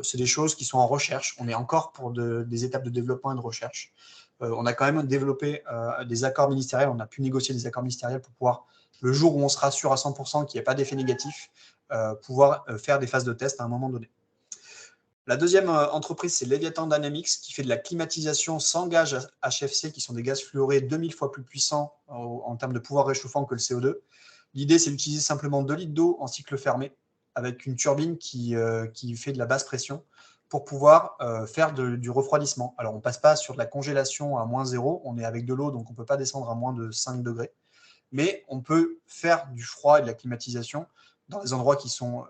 C'est des choses qui sont en recherche. On est encore pour des étapes de développement et de recherche. On a quand même développé des accords ministériels. On a pu négocier des accords ministériels pour pouvoir, le jour où on sera sûr à 100% qu'il n'y a pas d'effet négatif, pouvoir faire des phases de test à un moment donné. La deuxième entreprise, c'est Leviathan Dynamics, qui fait de la climatisation sans gaz HFC, qui sont des gaz fluorés 2000 fois plus puissants en termes de pouvoir réchauffant que le CO2. L'idée, c'est d'utiliser simplement 2 litres d'eau en cycle fermé, avec une turbine qui fait de la basse pression, pour pouvoir faire du refroidissement. Alors, on ne passe pas sur de la congélation à -0, on est avec de l'eau, donc on ne peut pas descendre à moins de 5 degrés. Mais on peut faire du froid et de la climatisation dans des endroits qui sont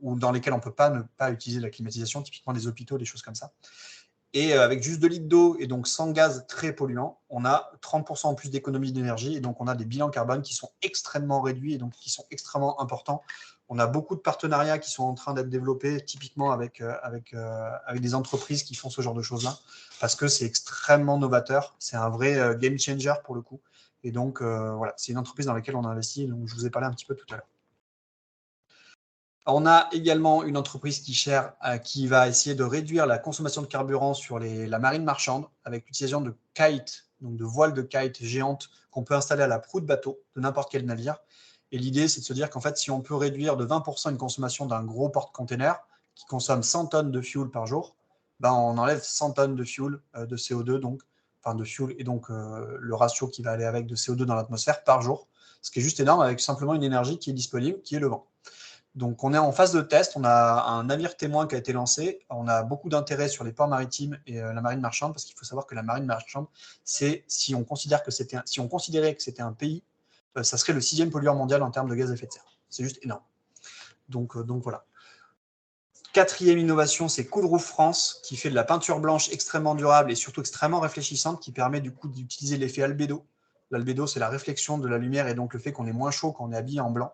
ou dans lesquels on ne peut pas ne pas utiliser la climatisation, typiquement des hôpitaux, des choses comme ça. Et avec juste 2 litres d'eau et donc sans gaz très polluant, on a 30% en plus d'économie d'énergie et donc on a des bilans carbone qui sont extrêmement réduits et donc qui sont extrêmement importants. On a beaucoup de partenariats qui sont en train d'être développés, typiquement avec des entreprises qui font ce genre de choses-là, parce que c'est extrêmement novateur, c'est un vrai game changer pour le coup. Et donc voilà, c'est une entreprise dans laquelle on a investi, donc je vous ai parlé un petit peu tout à l'heure. On a également une entreprise qui va essayer de réduire la consommation de carburant sur la marine marchande avec l'utilisation de kites, donc de voiles de kites géantes qu'on peut installer à la proue de bateau de n'importe quel navire. Et l'idée, c'est de se dire qu'en fait, si on peut réduire de 20% une consommation d'un gros porte-container qui consomme 100 tonnes de fuel par jour, ben on enlève 100 tonnes de fuel, de CO2, donc, enfin de fuel, et donc le ratio qui va aller avec de CO2 dans l'atmosphère par jour, ce qui est juste énorme avec simplement une énergie qui est disponible, qui est le vent. Donc, on est en phase de test. On a un navire témoin qui a été lancé. On a beaucoup d'intérêt sur les ports maritimes et la marine marchande, parce qu'il faut savoir que la marine marchande, c'est si on considérait que c'était un pays, ça serait le 6e pollueur mondial en termes de gaz à effet de serre. C'est juste énorme. Donc voilà. 4e innovation, c'est Coolroof France, qui fait de la peinture blanche extrêmement durable et surtout extrêmement réfléchissante, qui permet du coup d'utiliser l'effet albédo. L'albédo, c'est la réflexion de la lumière et donc le fait qu'on est moins chaud quand on est habillé en blanc.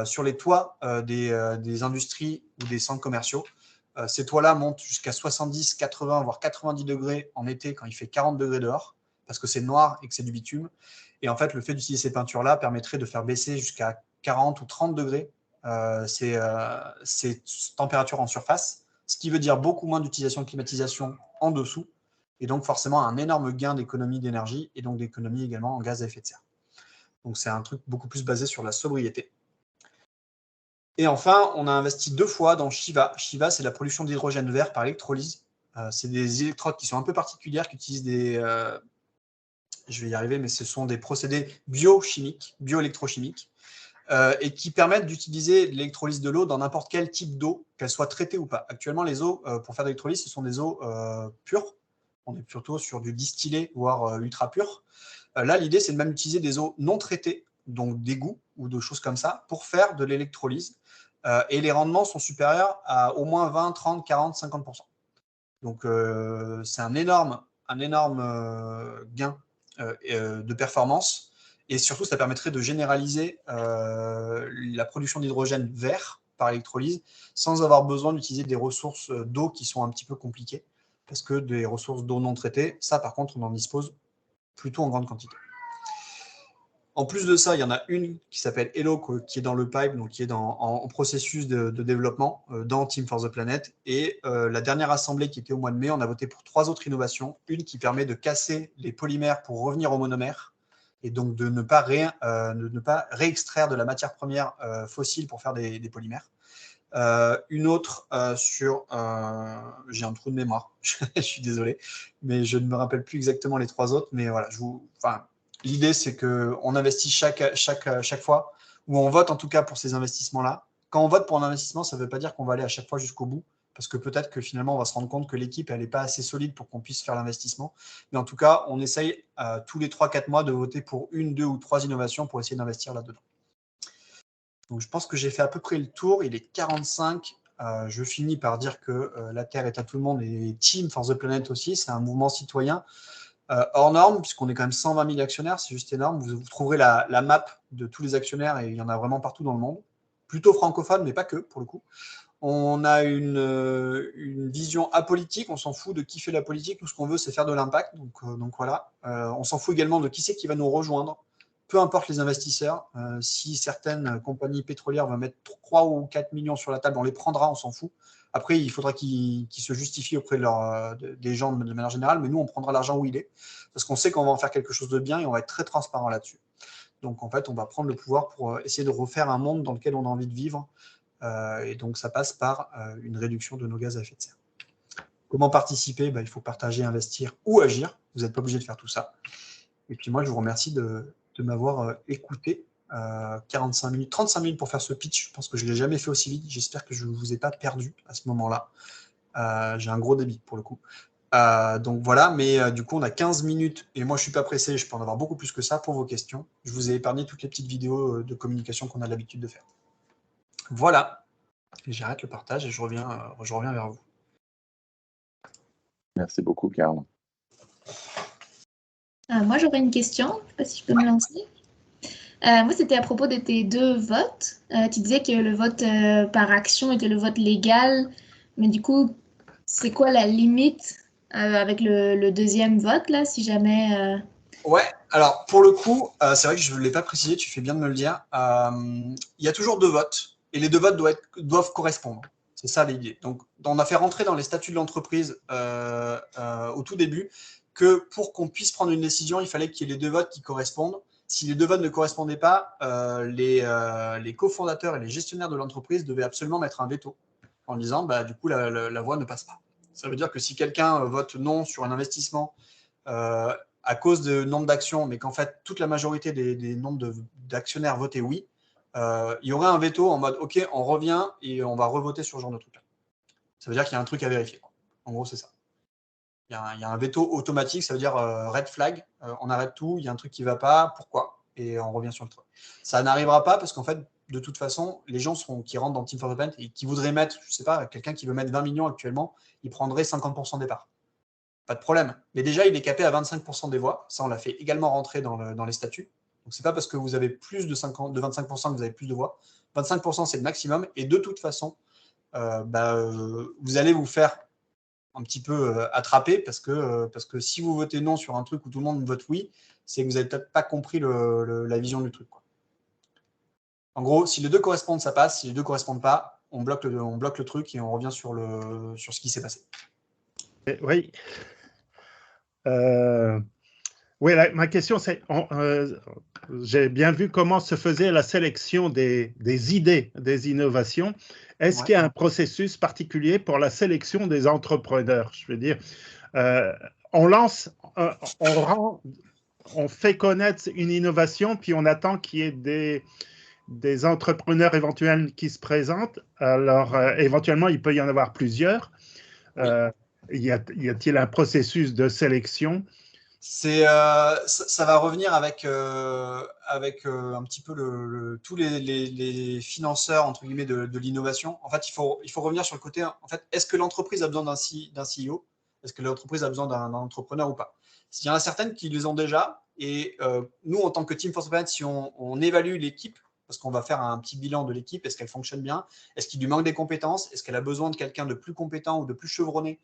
Sur les toits des industries ou des centres commerciaux. Ces toits-là montent jusqu'à 70, 80, voire 90 degrés en été quand il fait 40 degrés dehors, parce que c'est noir et que c'est du bitume. Et en fait, le fait d'utiliser ces peintures-là permettrait de faire baisser jusqu'à 40 ou 30 degrés ces températures en surface, ce qui veut dire beaucoup moins d'utilisation de climatisation en dessous, et donc forcément un énorme gain d'économie d'énergie et donc d'économie également en gaz à effet de serre. Donc c'est un truc beaucoup plus basé sur la sobriété. Et enfin, on a investi 2 fois dans Shiva. Shiva, c'est la production d'hydrogène vert par électrolyse. C'est des électrodes qui sont un peu particulières, qui utilisent je vais y arriver, mais ce sont des procédés biochimiques, bioélectrochimiques, et qui permettent d'utiliser l'électrolyse de l'eau dans n'importe quel type d'eau, qu'elle soit traitée ou pas. Actuellement, les eaux, pour faire de l'électrolyse, ce sont des eaux pures. On est plutôt sur du distillé, voire ultra pur. Là, l'idée, c'est de même utiliser des eaux non traitées, donc d'égouts ou de choses comme ça, pour faire de l'électrolyse. Et les rendements sont supérieurs à au moins 20, 30, 40, 50%. Donc, c'est un énorme gain de performance. Et surtout, ça permettrait de généraliser la production d'hydrogène vert par électrolyse sans avoir besoin d'utiliser des ressources d'eau qui sont un petit peu compliquées. Parce que des ressources d'eau non traitées, ça, par contre, on en dispose plutôt en grande quantité. En plus de ça, il y en a une qui s'appelle Hello, qui est dans le pipe, donc qui est en processus de développement dans Team for the Planet. Et la dernière assemblée qui était au mois de mai, on a voté pour 3 autres innovations. Une qui permet de casser les polymères pour revenir au monomère et donc de ne pas réextraire de la matière première fossile pour faire des polymères. Une autre j'ai un trou de mémoire, je suis désolé, mais je ne me rappelle plus exactement les 3 autres. Mais voilà, l'idée, c'est qu'on investit chaque fois, ou on vote en tout cas pour ces investissements-là. Quand on vote pour un investissement, ça ne veut pas dire qu'on va aller à chaque fois jusqu'au bout, parce que peut-être que finalement, on va se rendre compte que l'équipe, elle n'est pas assez solide pour qu'on puisse faire l'investissement. Mais en tout cas, on essaye tous les 3-4 mois de voter pour 1, 2 ou 3 innovations pour essayer d'investir là-dedans. Donc, je pense que j'ai fait à peu près le tour. Il est 45. Je finis par dire que la Terre est à tout le monde et Team for the Planet aussi. C'est un mouvement citoyen hors norme, puisqu'on est quand même 120 000 actionnaires. C'est juste énorme. Vous trouverez la map de tous les actionnaires et il y en a vraiment partout dans le monde. Plutôt francophone, mais pas que, pour le coup. On a une vision apolitique. On s'en fout de qui fait la politique. Tout ce qu'on veut, c'est faire de l'impact. Donc voilà. On s'en fout également de qui c'est qui va nous rejoindre. Peu importe les investisseurs, si certaines compagnies pétrolières vont mettre 3 ou 4 millions sur la table, on les prendra, on s'en fout. Après, il faudra qu'ils se justifient auprès des gens de manière générale, mais nous, on prendra l'argent où il est, parce qu'on sait qu'on va en faire quelque chose de bien et on va être très transparent là-dessus. Donc, en fait, on va prendre le pouvoir pour essayer de refaire un monde dans lequel on a envie de vivre. Et donc, ça passe par une réduction de nos gaz à effet de serre. Comment participer ? Il faut partager, investir ou agir. Vous n'êtes pas obligé de faire tout ça. Et puis moi, je vous remercie de m'avoir écouté. 45 minutes, 35 minutes pour faire ce pitch. Je pense que je ne l'ai jamais fait aussi vite. J'espère que je ne vous ai pas perdu à ce moment-là. J'ai un gros débit pour le coup. Donc voilà, mais du coup, on a 15 minutes et moi, je ne suis pas pressé. Je peux en avoir beaucoup plus que ça pour vos questions. Je vous ai épargné toutes les petites vidéos de communication qu'on a l'habitude de faire. Voilà. Et j'arrête le partage et je reviens vers vous. Merci beaucoup, Karl. Moi, j'aurais une question. Je ne sais pas si je peux me lancer. Moi, c'était à propos de tes 2 votes. Tu disais que le vote par action était le vote légal. Mais du coup, c'est quoi la limite avec le 2e vote, là, si jamais... Ouais, alors pour le coup, c'est vrai que je ne l'ai pas précisé, tu fais bien de me le dire. Il y a toujours 2 votes. et les deux votes doivent correspondre. C'est ça l'idée. Donc, on a fait rentrer dans les statuts de l'entreprise au tout début que pour qu'on puisse prendre une décision, il fallait qu'il y ait les deux votes qui correspondent. Si les deux votes ne correspondaient pas, les cofondateurs et les gestionnaires de l'entreprise devaient absolument mettre un veto en disant du coup, la voie ne passe pas. Ça veut dire que si quelqu'un vote non sur un investissement à cause de nombre d'actions, mais qu'en fait, toute la majorité des nombres d'actionnaires votaient oui, il y aurait un veto en mode OK, on revient et on va revoter sur ce genre de truc-là. Ça veut dire qu'il y a un truc à vérifier. En gros, c'est ça. Il y a un veto automatique, ça veut dire red flag, on arrête tout, il y a un truc qui ne va pas, pourquoi? Et on revient sur le truc. Ça n'arrivera pas parce qu'en fait, de toute façon, les gens qui rentrent dans Team for the Planet et qui voudraient mettre, je ne sais pas, quelqu'un qui veut mettre 20 millions actuellement, il prendrait 50% des parts. Pas de problème. Mais déjà, il est capé à 25% des voix. Ça, on l'a fait également rentrer dans les statuts. Donc, ce n'est pas parce que vous avez plus de 25% que vous avez plus de voix. 25%, c'est le maximum. Et de toute façon, vous allez vous faire un petit peu attraper parce que si vous votez non sur un truc où tout le monde vote oui, c'est que vous n'avez peut-être pas compris la vision du truc, quoi. En gros, si les deux correspondent, ça passe. Si les deux ne correspondent pas, on bloque le truc et on revient sur ce qui s'est passé. Oui. Oui, ma question, c'est, j'ai bien vu comment se faisait la sélection des idées, des innovations. Est-ce qu'il y a un processus particulier pour la sélection des entrepreneurs? Je veux dire, on fait connaître une innovation, puis on attend qu'il y ait des entrepreneurs éventuels qui se présentent. Alors, éventuellement, il peut y en avoir plusieurs. Y a-t-il un processus de sélection? Ça va revenir avec un petit peu tous les financeurs entre guillemets de l'innovation. En fait, il faut revenir sur le côté. En fait, est-ce que l'entreprise a besoin d'un CEO? Est-ce que l'entreprise a besoin d'un entrepreneur ou pas? Il y en a certaines qui les ont déjà. Et nous, en tant que Team for the Planet, si on évalue l'équipe, parce qu'on va faire un petit bilan de l'équipe, est-ce qu'elle fonctionne bien? Est-ce qu'il lui manque des compétences? Est-ce qu'elle a besoin de quelqu'un de plus compétent ou de plus chevronné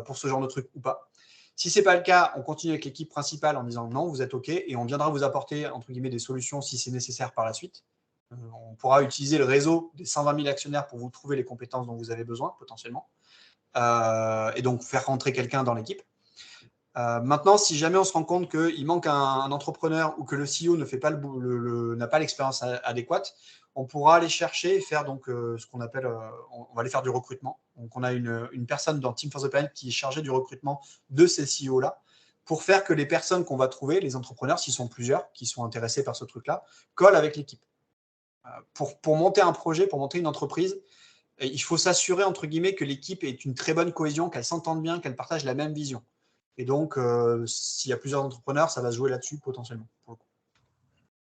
pour ce genre de truc ou pas? Si ce n'est pas le cas, on continue avec l'équipe principale en disant non, vous êtes OK, et on viendra vous apporter entre guillemets des solutions si c'est nécessaire par la suite. On pourra utiliser le réseau des 120 000 actionnaires pour vous trouver les compétences dont vous avez besoin potentiellement, et donc faire rentrer quelqu'un dans l'équipe. Maintenant, si jamais on se rend compte qu'il manque un entrepreneur ou que le CEO ne fait pas n'a pas l'expérience adéquate, on pourra aller chercher et faire donc ce qu'on appelle, on va aller faire du recrutement. Donc on a une personne dans Team for the Planet qui est chargée du recrutement de ces CEO-là pour faire que les personnes qu'on va trouver, les entrepreneurs, s'ils sont plusieurs qui sont intéressés par ce truc-là, collent avec l'équipe. Pour monter un projet, pour monter une entreprise, il faut s'assurer entre guillemets que l'équipe ait une très bonne cohésion, qu'elle s'entende bien, qu'elle partage la même vision. Et donc, s'il y a plusieurs entrepreneurs, ça va se jouer là-dessus potentiellement.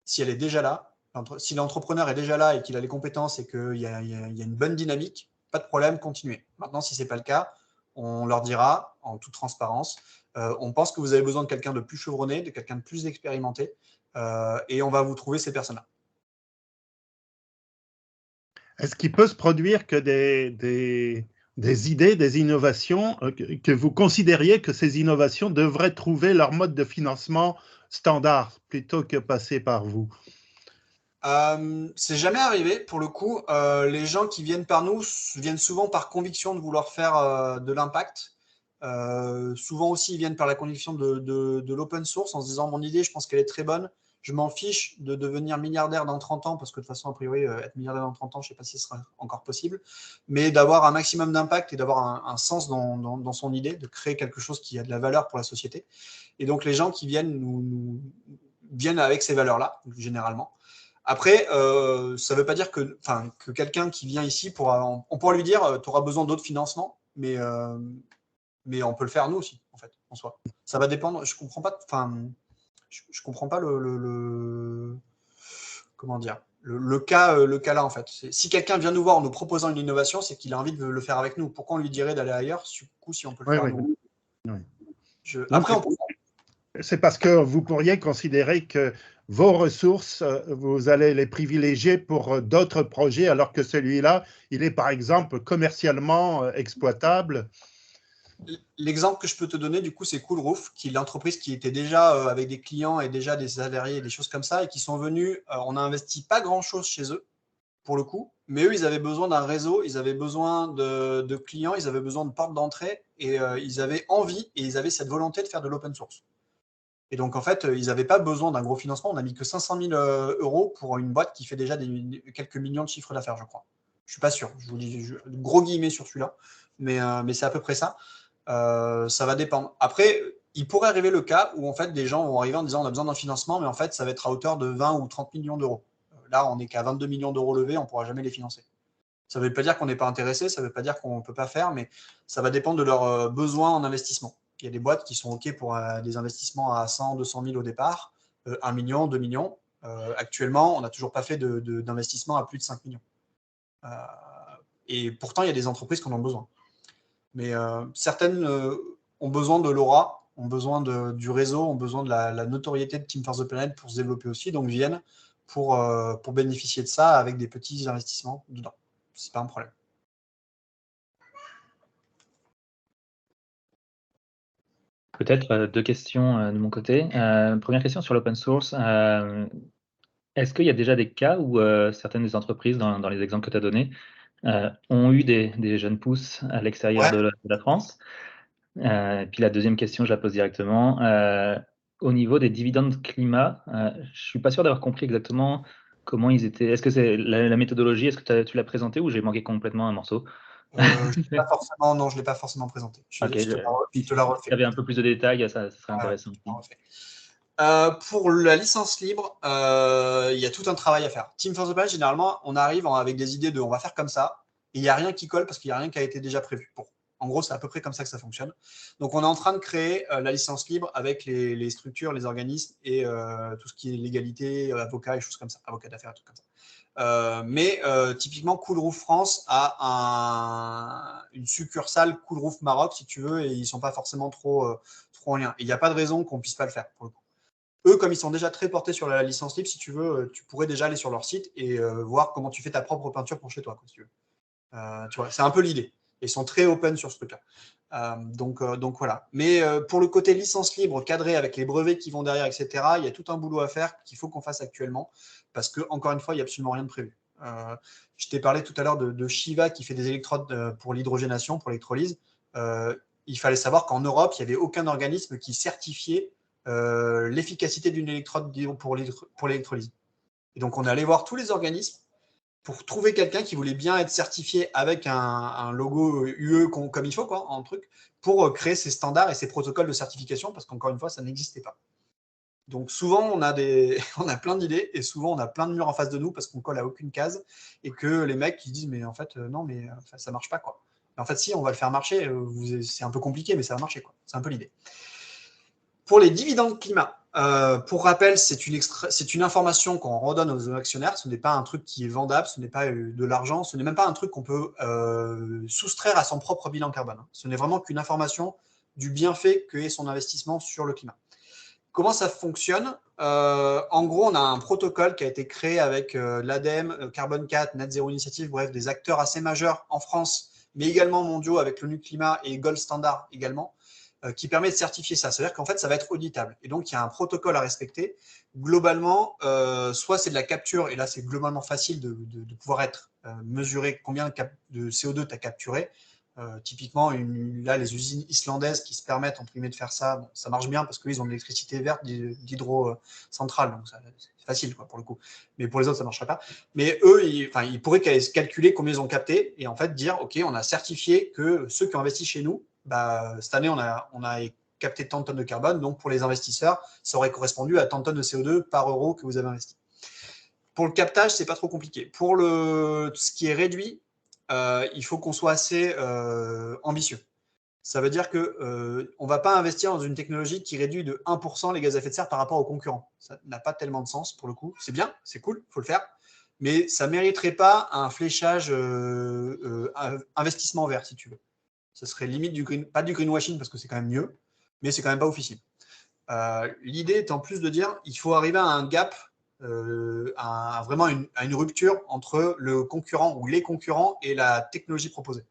Si elle est déjà là, si l'entrepreneur est déjà là et qu'il a les compétences et qu'il y a une bonne dynamique, pas de problème, continuez. Maintenant, si ce n'est pas le cas, on leur dira en toute transparence, on pense que vous avez besoin de quelqu'un de plus chevronné, de quelqu'un de plus expérimenté, et on va vous trouver ces personnes-là. Est-ce qu'il peut se produire que des idées, des innovations, que vous considériez que ces innovations devraient trouver leur mode de financement standard plutôt que passer par vous? C'est jamais arrivé pour le coup. Les gens qui viennent par nous viennent souvent par conviction de vouloir faire de l'impact. Souvent aussi, ils viennent par la conviction de l'open source en se disant mon idée, je pense qu'elle est très bonne. Je m'en fiche de devenir milliardaire dans 30 ans parce que de toute façon, a priori, être milliardaire dans 30 ans, je ne sais pas si ce sera encore possible, mais d'avoir un maximum d'impact et d'avoir un sens dans son idée, de créer quelque chose qui a de la valeur pour la société. Et donc, les gens qui viennent viennent avec ces valeurs-là, généralement. Après, ça ne veut pas dire que quelqu'un qui vient ici, on pourra lui dire tu auras besoin d'autres financements, mais on peut le faire nous aussi, en fait, en soi. Ça va dépendre. Je comprends pas. Je comprends pas comment dire le cas là en fait. Si quelqu'un vient nous voir en nous proposant une innovation, c'est qu'il a envie de le faire avec nous. Pourquoi on lui dirait d'aller ailleurs, du coup, si on peut le faire nous? Après, c'est parce que vous pourriez considérer que vos ressources, vous allez les privilégier pour d'autres projets, alors que celui-là, il est par exemple commercialement exploitable. L'exemple que je peux te donner, du coup, c'est Coolroof, qui est l'entreprise qui était déjà avec des clients et déjà des salariés, des choses comme ça, et qui sont venus. On n'a investi pas grand-chose chez eux, pour le coup. Mais eux, ils avaient besoin d'un réseau, ils avaient besoin de clients, ils avaient besoin de portes d'entrée et ils avaient envie et ils avaient cette volonté de faire de l'open source. Et donc, en fait, ils n'avaient pas besoin d'un gros financement. On n'a mis que 500 000 euros pour une boîte qui fait déjà quelques millions de chiffres d'affaires, je crois. Je ne suis pas sûr. Je vous dis gros guillemets sur celui-là. Mais c'est à peu près ça. Ça va dépendre. Après, il pourrait arriver le cas où en fait, des gens vont arriver en disant on a besoin d'un financement, mais en fait, ça va être à hauteur de 20 ou 30 millions d'euros. Là, on n'est qu'à 22 millions d'euros levés, on ne pourra jamais les financer. Ça ne veut pas dire qu'on n'est pas intéressé, ça ne veut pas dire qu'on ne peut pas faire, mais ça va dépendre de leurs besoins en investissement. Il y a des boîtes qui sont OK pour des investissements à 100, 200 000 au départ, 1 million, 2 millions. Actuellement, on n'a toujours pas fait d'investissement à plus de 5 millions. Et pourtant, il y a des entreprises qui en ont besoin. Mais certaines ont besoin de l'aura, ont besoin du réseau, ont besoin de la notoriété de Team for the Planet pour se développer aussi, donc viennent pour bénéficier de ça avec des petits investissements dedans. C'est pas un problème. Peut-être deux questions de mon côté. Première question sur l'open source. Est-ce qu'il y a déjà des cas où certaines des entreprises, dans les exemples que tu as donnés, ont eu des jeunes pousses à l'extérieur de la France? Et puis la deuxième question, je la pose directement. Au niveau des dividendes climat, je ne suis pas sûr d'avoir compris exactement comment ils étaient. Est-ce que c'est la méthodologie, est-ce que tu l'as présenté ou j'ai manqué complètement un morceau? Je ne l'ai pas forcément présenté. Ok, je te la refais. Si tu avais un peu plus de détails, ça serait intéressant. Pour la licence libre, il y a tout un travail à faire. Team for the Planet, généralement, on arrive avec des idées de on va faire comme ça, et il n'y a rien qui colle parce qu'il n'y a rien qui a été déjà prévu. Bon, en gros, c'est à peu près comme ça que ça fonctionne. Donc, on est en train de créer la licence libre avec les structures, les organismes et tout ce qui est légalité, avocat et choses comme ça, avocat d'affaires et tout comme ça. Mais typiquement, Coolroof France a une succursale Coolroof Maroc, si tu veux, et ils ne sont pas forcément trop en lien. Et il n'y a pas de raison qu'on ne puisse pas le faire, pour le coup. Eux, comme ils sont déjà très portés sur la licence libre, si tu veux, tu pourrais déjà aller sur leur site et voir comment tu fais ta propre peinture pour chez toi, si tu veux. Tu vois, c'est un peu l'idée. Ils sont très open sur ce truc-là. Donc voilà. Mais pour le côté licence libre, cadré avec les brevets qui vont derrière, etc., il y a tout un boulot à faire qu'il faut qu'on fasse actuellement parce que, encore une fois, il n'y a absolument rien de prévu. Je t'ai parlé tout à l'heure de Shiva qui fait des électrodes pour l'hydrogénation, pour l'électrolyse. Il fallait savoir qu'en Europe, il n'y avait aucun organisme qui certifiait l'efficacité d'une électrode pour l'électrolyse. Et donc, on est allé voir tous les organismes pour trouver quelqu'un qui voulait bien être certifié avec un logo UE comme il faut, quoi, en truc, pour créer ces standards et ces protocoles de certification, parce qu'encore une fois, ça n'existait pas. Donc souvent, on a plein d'idées et souvent, on a plein de murs en face de nous parce qu'on colle à aucune case et que les mecs qui disent, mais en fait, non, mais ça marche pas, quoi. Mais en fait, si, on va le faire marcher. C'est un peu compliqué, mais ça va marcher, quoi. C'est un peu l'idée. Pour les dividendes climat, pour rappel, c'est une information qu'on redonne aux actionnaires. Ce n'est pas un truc qui est vendable, ce n'est pas de l'argent, ce n'est même pas un truc qu'on peut soustraire à son propre bilan carbone. Ce n'est vraiment qu'une information du bienfait qu'est son investissement sur le climat. Comment ça fonctionne? En gros, on a un protocole qui a été créé avec l'ADEME, Carbone 4, Net Zero Initiative, bref, des acteurs assez majeurs en France, mais également mondiaux avec l'ONU Climat et Gold Standard également, qui permet de certifier ça. C'est-à-dire qu'en fait, ça va être auditable. Et donc, il y a un protocole à respecter. Globalement, soit c'est de la capture, et là, c'est globalement facile de pouvoir être mesuré combien de CO2 tu as capturé. Typiquement, là, les usines islandaises qui se permettent, entre guillemets, de faire ça, bon, ça marche bien parce qu'ils ont de l'électricité verte d'hydrocentrale, donc c'est facile, quoi, pour le coup. Mais pour les autres, ça ne marcherait pas. Mais eux, ils pourraient calculer combien ils ont capté et en fait dire, OK, on a certifié que ceux qui ont investi chez nous, cette année, on a capté tant de tonnes de carbone, donc pour les investisseurs, ça aurait correspondu à tant de tonnes de CO2 par euro que vous avez investi. Pour le captage, ce n'est pas trop compliqué. Pour ce qui est réduit, il faut qu'on soit assez ambitieux. Ça veut dire qu'on ne va pas investir dans une technologie qui réduit de 1% les gaz à effet de serre par rapport aux concurrents. Ça n'a pas tellement de sens pour le coup. C'est bien, c'est cool, il faut le faire. Mais ça ne mériterait pas un fléchage investissement vert, si tu veux. Ça serait limite pas du greenwashing parce que c'est quand même mieux, mais c'est quand même pas officiel. L'idée étant plus de dire il faut arriver à un gap, vraiment à une rupture entre le concurrent ou les concurrents et la technologie proposée.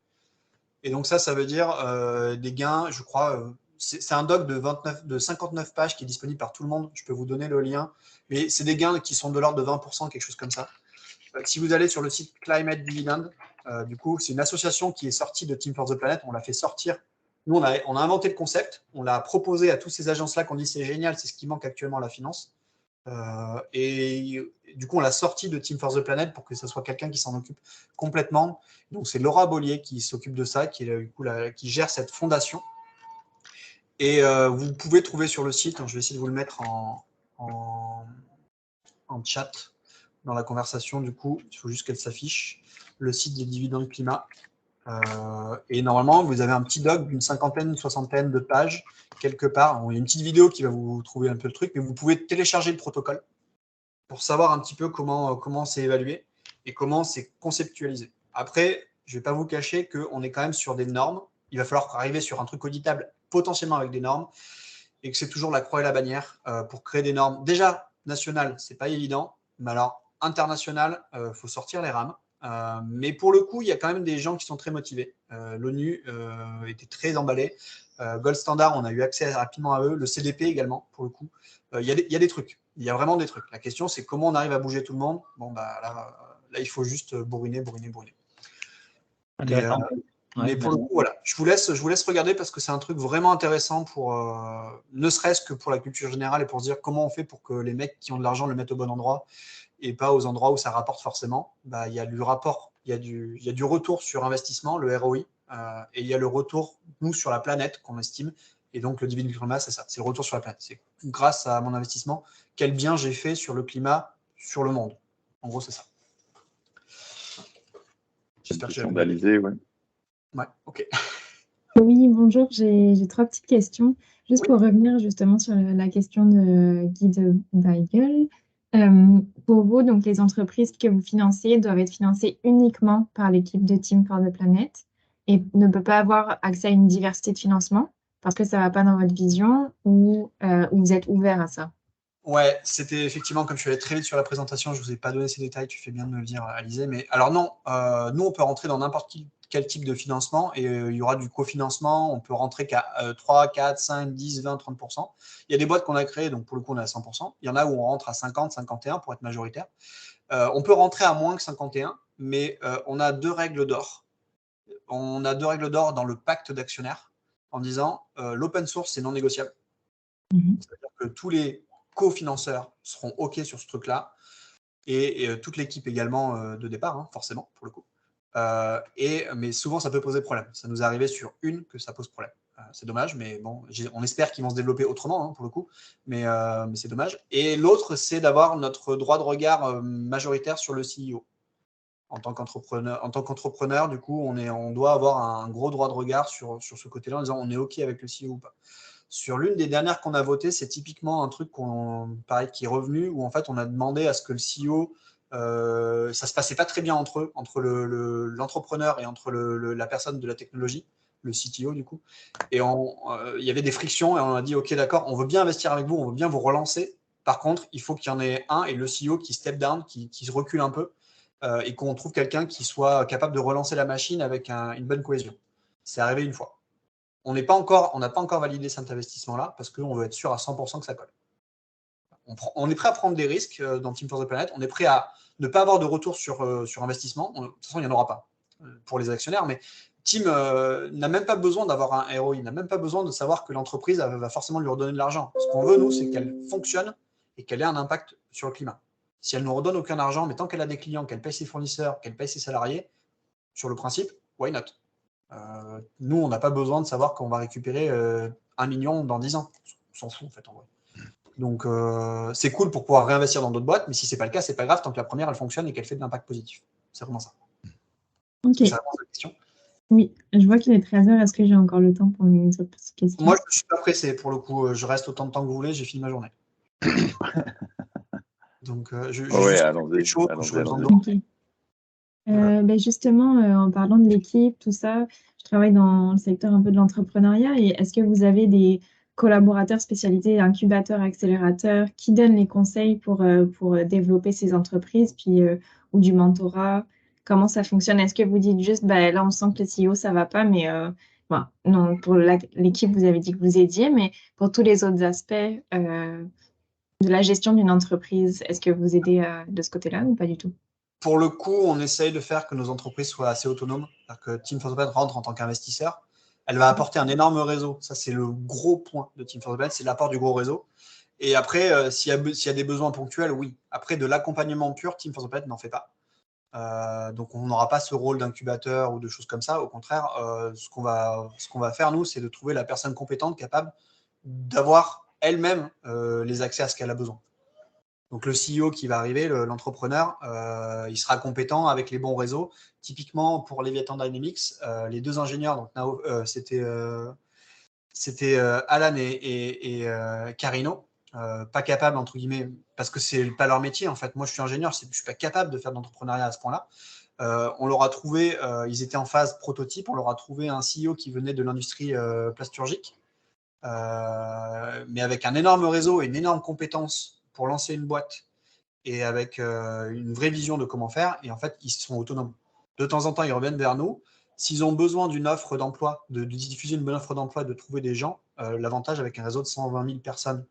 Et donc ça veut dire des gains, je crois, c'est un doc de 59 pages qui est disponible par tout le monde. Je peux vous donner le lien, mais c'est des gains qui sont de l'ordre de 20%, quelque chose comme ça. si vous allez sur le site Climate Dividend, du coup, c'est une association qui est sortie de Team for the Planet. On l'a fait sortir. Nous, on a inventé le concept. On l'a proposé à toutes ces agences-là qu'on dit c'est génial, c'est ce qui manque actuellement à la finance. Et du coup, on l'a sorti de Team for the Planet pour que ce soit quelqu'un qui s'en occupe complètement. Donc, c'est Laura Bollier qui s'occupe de ça, qui gère cette fondation. Et vous pouvez trouver sur le site, je vais essayer de vous le mettre en chat dans la conversation, du coup, il faut juste qu'elle s'affiche, le site des dividendes climat. Et normalement, vous avez un petit doc d'une cinquantaine, une soixantaine de pages, quelque part. Il y a une petite vidéo qui va vous trouver un peu le truc, mais vous pouvez télécharger le protocole pour savoir un petit peu comment c'est évalué et comment c'est conceptualisé. Après, je ne vais pas vous cacher qu'on est quand même sur des normes. Il va falloir arriver sur un truc auditable, potentiellement avec des normes, et que c'est toujours la croix et la bannière pour créer des normes. Déjà, nationales, ce n'est pas évident, mais alors, internationales, il faut sortir les rames. Mais pour le coup, il y a quand même des gens qui sont très motivés. L'ONU était très emballée. Gold Standard, on a eu accès rapidement à eux. Le CDP également, pour le coup. Il y a des trucs. Il y a vraiment des trucs. La question, c'est comment on arrive à bouger tout le monde. Bon, bah, là il faut juste bourriner. Intéressant. Mais pour le coup, voilà. Je vous laisse regarder parce que c'est un truc vraiment intéressant pour, ne serait-ce que pour la culture générale et pour se dire comment on fait pour que les mecs qui ont de l'argent le mettent au bon endroit et pas aux endroits où ça rapporte forcément. Bah, il y a du rapport, il y a du retour sur investissement, le ROI, et il y a le retour, nous, sur la planète qu'on estime. Et donc, le dividende climat, c'est ça, c'est le retour sur la planète. C'est grâce à mon investissement, quel bien j'ai fait sur le climat, sur le monde. En gros, c'est ça. J'espère que j'ai réalisé, ouais. Ouais, ok. Oui, bonjour, j'ai 3 petites questions. Juste pour revenir justement sur la question de Guy de Weigel. Pour vous, donc les entreprises que vous financez doivent être financées uniquement par l'équipe de Team for the Planet et ne peut pas avoir accès à une diversité de financement parce que ça ne va pas dans votre vision ou vous êtes ouvert à ça? Ouais, c'était effectivement, comme je suis allé très vite sur la présentation, je ne vous ai pas donné ces détails, tu fais bien de me le dire, Alizé. Mais alors non, nous, on peut rentrer dans n'importe quel type de financement et il y aura du cofinancement, on peut rentrer qu'à 3, 4, 5, 10, 20, 30%. Il y a des boîtes qu'on a créées, donc pour le coup, on est à 100%. Il y en a où on rentre à 50, 51 pour être majoritaire. On peut rentrer à moins que 51, mais on a 2 règles d'or. On a 2 règles d'or dans le pacte d'actionnaires en disant l'open source, c'est non négociable. C'est-à-dire que tous les cofinanceurs seront OK sur ce truc-là et toute l'équipe également de départ, forcément, pour le coup. Mais souvent, ça peut poser problème. Ça nous est arrivé sur une que ça pose problème. C'est dommage, mais bon, on espère qu'ils vont se développer autrement, pour le coup, mais c'est dommage. Et l'autre, c'est d'avoir notre droit de regard majoritaire sur le CEO. En tant qu'entrepreneur, du coup, on doit avoir un gros droit de regard sur ce côté-là en disant on est OK avec le CEO ou pas. Sur l'une des dernières qu'on a votées, c'est typiquement un truc qui est revenu, où en fait on a demandé à ce que le CEO, ça se passait pas très bien entre eux, entre l'entrepreneur et entre la personne de la technologie, le CTO du coup. Et il y avait des frictions et on a dit ok d'accord, on veut bien investir avec vous, on veut bien vous relancer. Par contre, il faut qu'il y en ait un et le CEO qui step down, qui se recule un peu et qu'on trouve quelqu'un qui soit capable de relancer la machine avec une bonne cohésion. C'est arrivé une fois. On n'a pas encore validé cet investissement-là parce qu'on veut être sûr à 100% que ça colle. On est prêt à prendre des risques dans Team for the Planet. On est prêt à ne pas avoir de retour sur investissement. De toute façon, il n'y en aura pas pour les actionnaires. Mais Team n'a même pas besoin d'avoir un ROI. Il n'a même pas besoin de savoir que l'entreprise va forcément lui redonner de l'argent. Ce qu'on veut, nous, c'est qu'elle fonctionne et qu'elle ait un impact sur le climat. Si elle ne nous redonne aucun argent, mais tant qu'elle a des clients, qu'elle paye ses fournisseurs, qu'elle paye ses salariés, sur le principe, why not ? Nous, on n'a pas besoin de savoir qu'on va récupérer 1 million dans 10 ans. On s'en fout, en fait, en vrai. Donc, c'est cool pour pouvoir réinvestir dans d'autres boîtes, mais si ce n'est pas le cas, ce n'est pas grave tant que la première, elle fonctionne et qu'elle fait de l'impact positif. C'est vraiment ça. Ok. Ça répond à la question. Oui, je vois qu'il est 13h. Est-ce que j'ai encore le temps pour mes autres petites questions? Moi, je ne suis pas pressé, pour le coup. Je reste autant de temps que vous voulez, j'ai fini ma journée. Donc, ouais, allons-y. Okay. Justement, en parlant de l'équipe, tout ça, je travaille dans le secteur un peu de l'entrepreneuriat et est-ce que vous avez des collaborateurs spécialisés, incubateurs, accélérateurs qui donnent les conseils pour développer ces entreprises puis, ou du mentorat? Comment ça fonctionne? Est-ce que vous dites juste, là, on sent que le CEO, ça va pas, mais non, pour l'équipe, vous avez dit que vous aidiez, mais pour tous les autres aspects de la gestion d'une entreprise, est-ce que vous aidez de ce côté-là ou pas du tout? pour le coup, on essaye de faire que nos entreprises soient assez autonomes. Que Team for the Planet rentre en tant qu'investisseur. Elle va apporter un énorme réseau. Ça, c'est le gros point de Team for the Planet, c'est l'apport du gros réseau. Et après, s'il y a des besoins ponctuels, oui. Après, de l'accompagnement pur, Team for the Planet n'en fait pas. Donc, on n'aura pas ce rôle d'incubateur ou de choses comme ça. Au contraire, ce qu'on va faire, nous, c'est de trouver la personne compétente, capable d'avoir elle-même les accès à ce qu'elle a besoin. Donc, le CEO qui va arriver, l'entrepreneur, il sera compétent avec les bons réseaux. Typiquement, pour Leviathan Dynamics, les deux ingénieurs, donc c'était Alan et Carino, pas capables, entre guillemets, parce que c'est pas leur métier. En fait, moi, je suis ingénieur, je suis pas capable de faire de l'entrepreneuriat à ce point-là. On leur a trouvé, ils étaient en phase prototype, on leur a trouvé un CEO qui venait de l'industrie plasturgique, mais avec un énorme réseau et une énorme compétence pour lancer une boîte et avec une vraie vision de comment faire. Et en fait, ils sont autonomes. De temps en temps, ils reviennent vers nous. S'ils ont besoin d'une offre d'emploi, de diffuser une bonne offre d'emploi, de trouver des gens, l'avantage avec un réseau de 120 000 personnes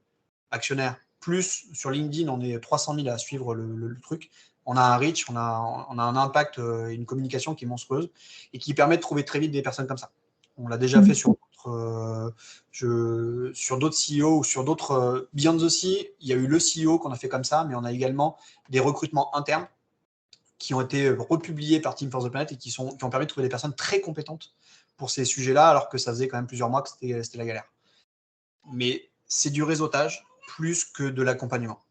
actionnaires, plus sur LinkedIn, on est 300 000 à suivre le truc. On a un reach, on a un impact et une communication qui est monstrueuse et qui permet de trouver très vite des personnes comme ça. On l'a déjà fait sur d'autres CEO ou sur d'autres. Beyond the Sea, il y a eu le CEO qu'on a fait comme ça, mais on a également des recrutements internes qui ont été republiés par Team for the Planet et qui ont permis de trouver des personnes très compétentes pour ces sujets-là, alors que ça faisait quand même plusieurs mois que c'était la galère. Mais c'est du réseautage plus que de l'accompagnement.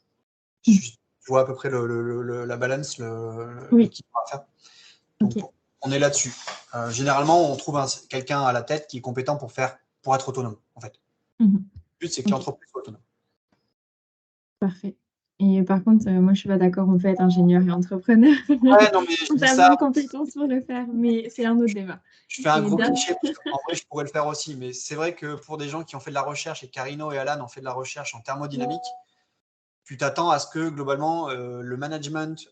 Je vois à peu près la balance, l'équilibre à faire. Donc, on est là-dessus. Généralement, on trouve quelqu'un à la tête qui est compétent pour être autonome, en fait. Le but, c'est que l'entreprise soit autonome. Parfait. Et par contre, moi, je suis pas d'accord, on peut être ingénieur et entrepreneur. Ouais, non, mais on a moins de compétences pour le faire, mais c'est un autre débat. Je fais un gros cliché, parce qu'en vrai, je pourrais le faire aussi, mais c'est vrai que pour des gens qui ont fait de la recherche, et Carino et Alan ont fait de la recherche en thermodynamique, tu t'attends à ce que, globalement, le management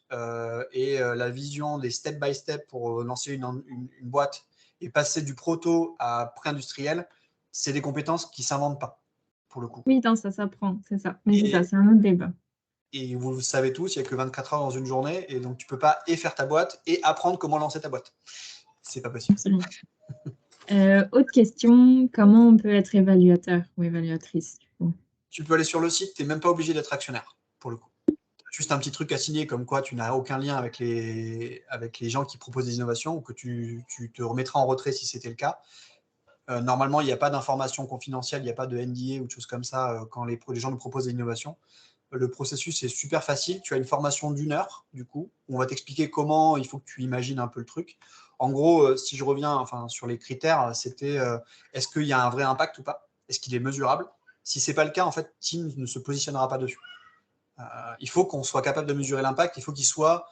et la vision des step-by-step pour lancer une boîte et passer du proto à pré-industriel, c'est des compétences qui ne s'inventent pas, pour le coup. Oui, non, ça s'apprend, c'est ça. Mais c'est ça, c'est un autre débat. Et vous le savez tous, il n'y a que 24 heures dans une journée, et donc tu ne peux pas et faire ta boîte et apprendre comment lancer ta boîte. C'est pas possible. Absolument. Autre question, comment on peut être évaluateur ou évaluatrice du coup? Tu peux aller sur le site, tu n'es même pas obligé d'être actionnaire, pour le coup. Juste un petit truc à signer comme quoi tu n'as aucun lien avec les gens qui proposent des innovations ou que tu te remettras en retrait si c'était le cas. Normalement, il n'y a pas d'informations confidentielles, il n'y a pas de NDA ou de choses comme ça quand les gens nous proposent des innovations. Le processus est super facile. Tu as une formation d'1 heure, du coup, où on va t'expliquer comment il faut que tu imagines un peu le truc. En gros, si je reviens sur les critères, c'était est-ce qu'il y a un vrai impact ou pas? Est-ce qu'il est mesurable? Si ce n'est pas le cas, en fait, Team ne se positionnera pas dessus. Il faut qu'on soit capable de mesurer l'impact. Il faut qu'il soit